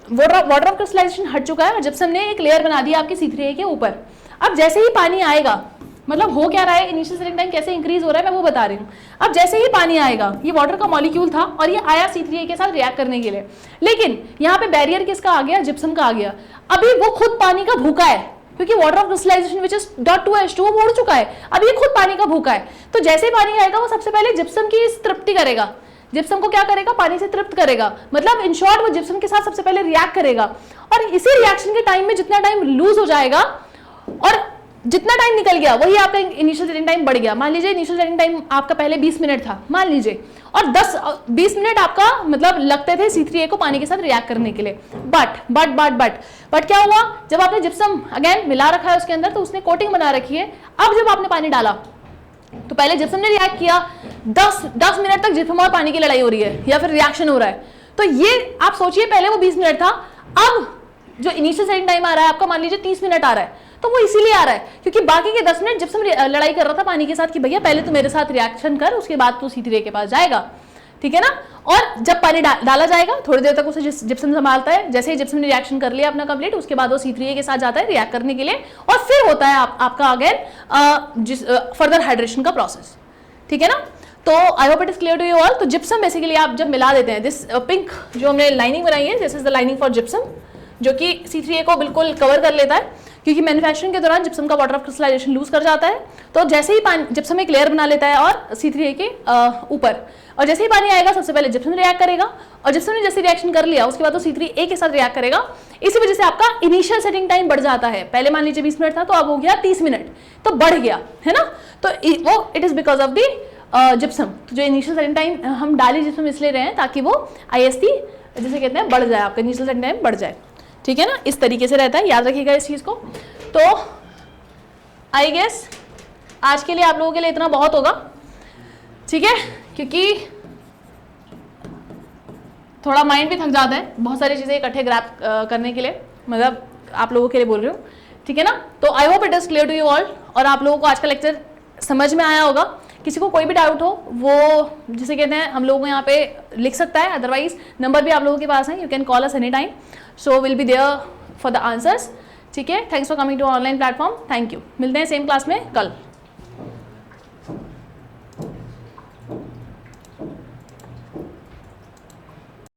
वाटर ऑफ क्रिस्टलाइजेशन हट चुका है, और जिप्सम ने एक लेयर बना दी आपकी C3A के ऊपर। अब जैसे ही पानी आएगा मतलब हो क्या रहा है, इनिशियल सेटिंग टाइम कैसे इंक्रीज हो रहा है मैं वो बता रही हूँ। अब जैसे ही पानी आएगा, ये वाटर का मॉलिक्यूल था और ये आया C3A के साथ रिएक्ट करने के लिए, लेकिन यहाँ पे बैरियर किसका आ गया, जिप्सम का आ गया। अभी वो खुद पानी का भूखा है, क्योंकि water of crystallization which is .2H2 वो उड़ चुका है, अब ये खुद पानी का भूखा है। तो जैसे ही पानी आएगा वो सबसे पहले जिप्सम की तृप्ति करेगा, जिप्सम को क्या करेगा, पानी से तृप्त करेगा, मतलब इन शॉर्ट वो जिप्सम के साथ सबसे पहले रिएक्ट करेगा। और इसी रिएक्शन के टाइम में जितना टाइम लूज हो जाएगा और जितना टाइम निकल गया वही आपका इनिशियल सेटिंग टाइम बढ़ गया। मान लीजिए इनिशियल सेटिंग टाइम आपका पहले 20 मिनट था मान लीजिए, और 20 मिनट आपका मतलब लगते थे C3A को पानी के साथ रिएक्ट करने के लिए। बट क्या हुआ, जब आपने जिप्सम अगेन मिला रखा है उसके अंदर, तो उसने कोटिंग बना रखी है। अब जब आपने पानी डाला तो पहले जिप्सम ने रिएक्ट किया, 10 मिनट तक जिप्सम और पानी की लड़ाई हो रही है या फिर रिएक्शन हो रहा है। तो ये आप सोचिए, पहले वो 20 मिनट था, अब जो इनिशियल सेटिंग टाइम आ रहा है आपका मान लीजिए 30 मिनट आ रहा है। तो वो इसीलिए आ रहा है क्योंकि बाकी के 10 मिनट जिप्सम लड़ाई कर रहा था पानी के साथ कि भैया पहले तू मेरे साथ रिएक्शन कर, उसके बाद तू C3A के पास जाएगा, ठीक है ना। और जब पानी डाला जाएगा थोड़ी देर तक उसे जिप्सम संभालता है, जैसे ही जिप्सम ने रिएक्शन कर लिया अपना कंप्लीट, उसके बाद वो C3A के साथ जाता है रिएक्ट करने के लिए, और फिर होता है आपका अगेन फर्दर हाइड्रेशन का प्रोसेस, ठीक है ना। तो I hope it is clear to you all. तो जिप्सम बेसिकली आप जब मिला देते हैं, दिस पिंक जो हमने लाइनिंग बनाई है, this is the lining for gypsum, जो कि C3A को बिल्कुल कवर कर लेता है, क्योंकि मैन्युफैक्चरिंग के दौरान जिप्सम का वाटर ऑफ क्रिस्टलाइजेशन लूज कर जाता है। तो जैसे ही पानी जिप्सम एक लेयर बना लेता है और C3A के ऊपर, और जैसे ही पानी आएगा सबसे पहले जिप्सम रिएक्ट करेगा, और जिप्सम ने जैसे रिएक्शन कर लिया उसके बाद तो C3A के साथ रिएक्ट करेगा। इसी वजह से आपका इनिशियल सेटिंग टाइम बढ़ जाता है, पहले मान लीजिए 20 मिनट था तो अब हो गया 30 मिनट, तो बढ़ गया है ना। तो वो it is because of the gypsum. तो जो इनिशियल सेटिंग टाइम हम डाली जिप्सम इसलिए रहे हैं ताकि वो IST जैसे कहते हैं बढ़ जाए, आपका इनिशियल सेटिंग टाइम बढ़ जाए, ठीक है ना। इस तरीके से रहता है, याद रखिएगा इस चीज को। तो आई गेस आज के लिए आप लोगों के लिए इतना बहुत होगा, ठीक है, क्योंकि थोड़ा माइंड भी थक जाता है बहुत सारी चीजें इकट्ठे ग्रैप करने के लिए, मतलब आप लोगों के लिए बोल रही हूँ, ठीक है ना। तो I hope it is clear to you all, और आप लोगों को आज का लेक्चर समझ में आया होगा। किसी को कोई भी डाउट हो वो जिसे कहते हैं हम लोगों को यहाँ पे लिख सकता है, अदरवाइज नंबर भी आप लोगों के पास है, you can call us any time, so will be there for the answers, ठीक है। Thanks for coming to online platform, thank you. मिलते हैं सेम क्लास में कल।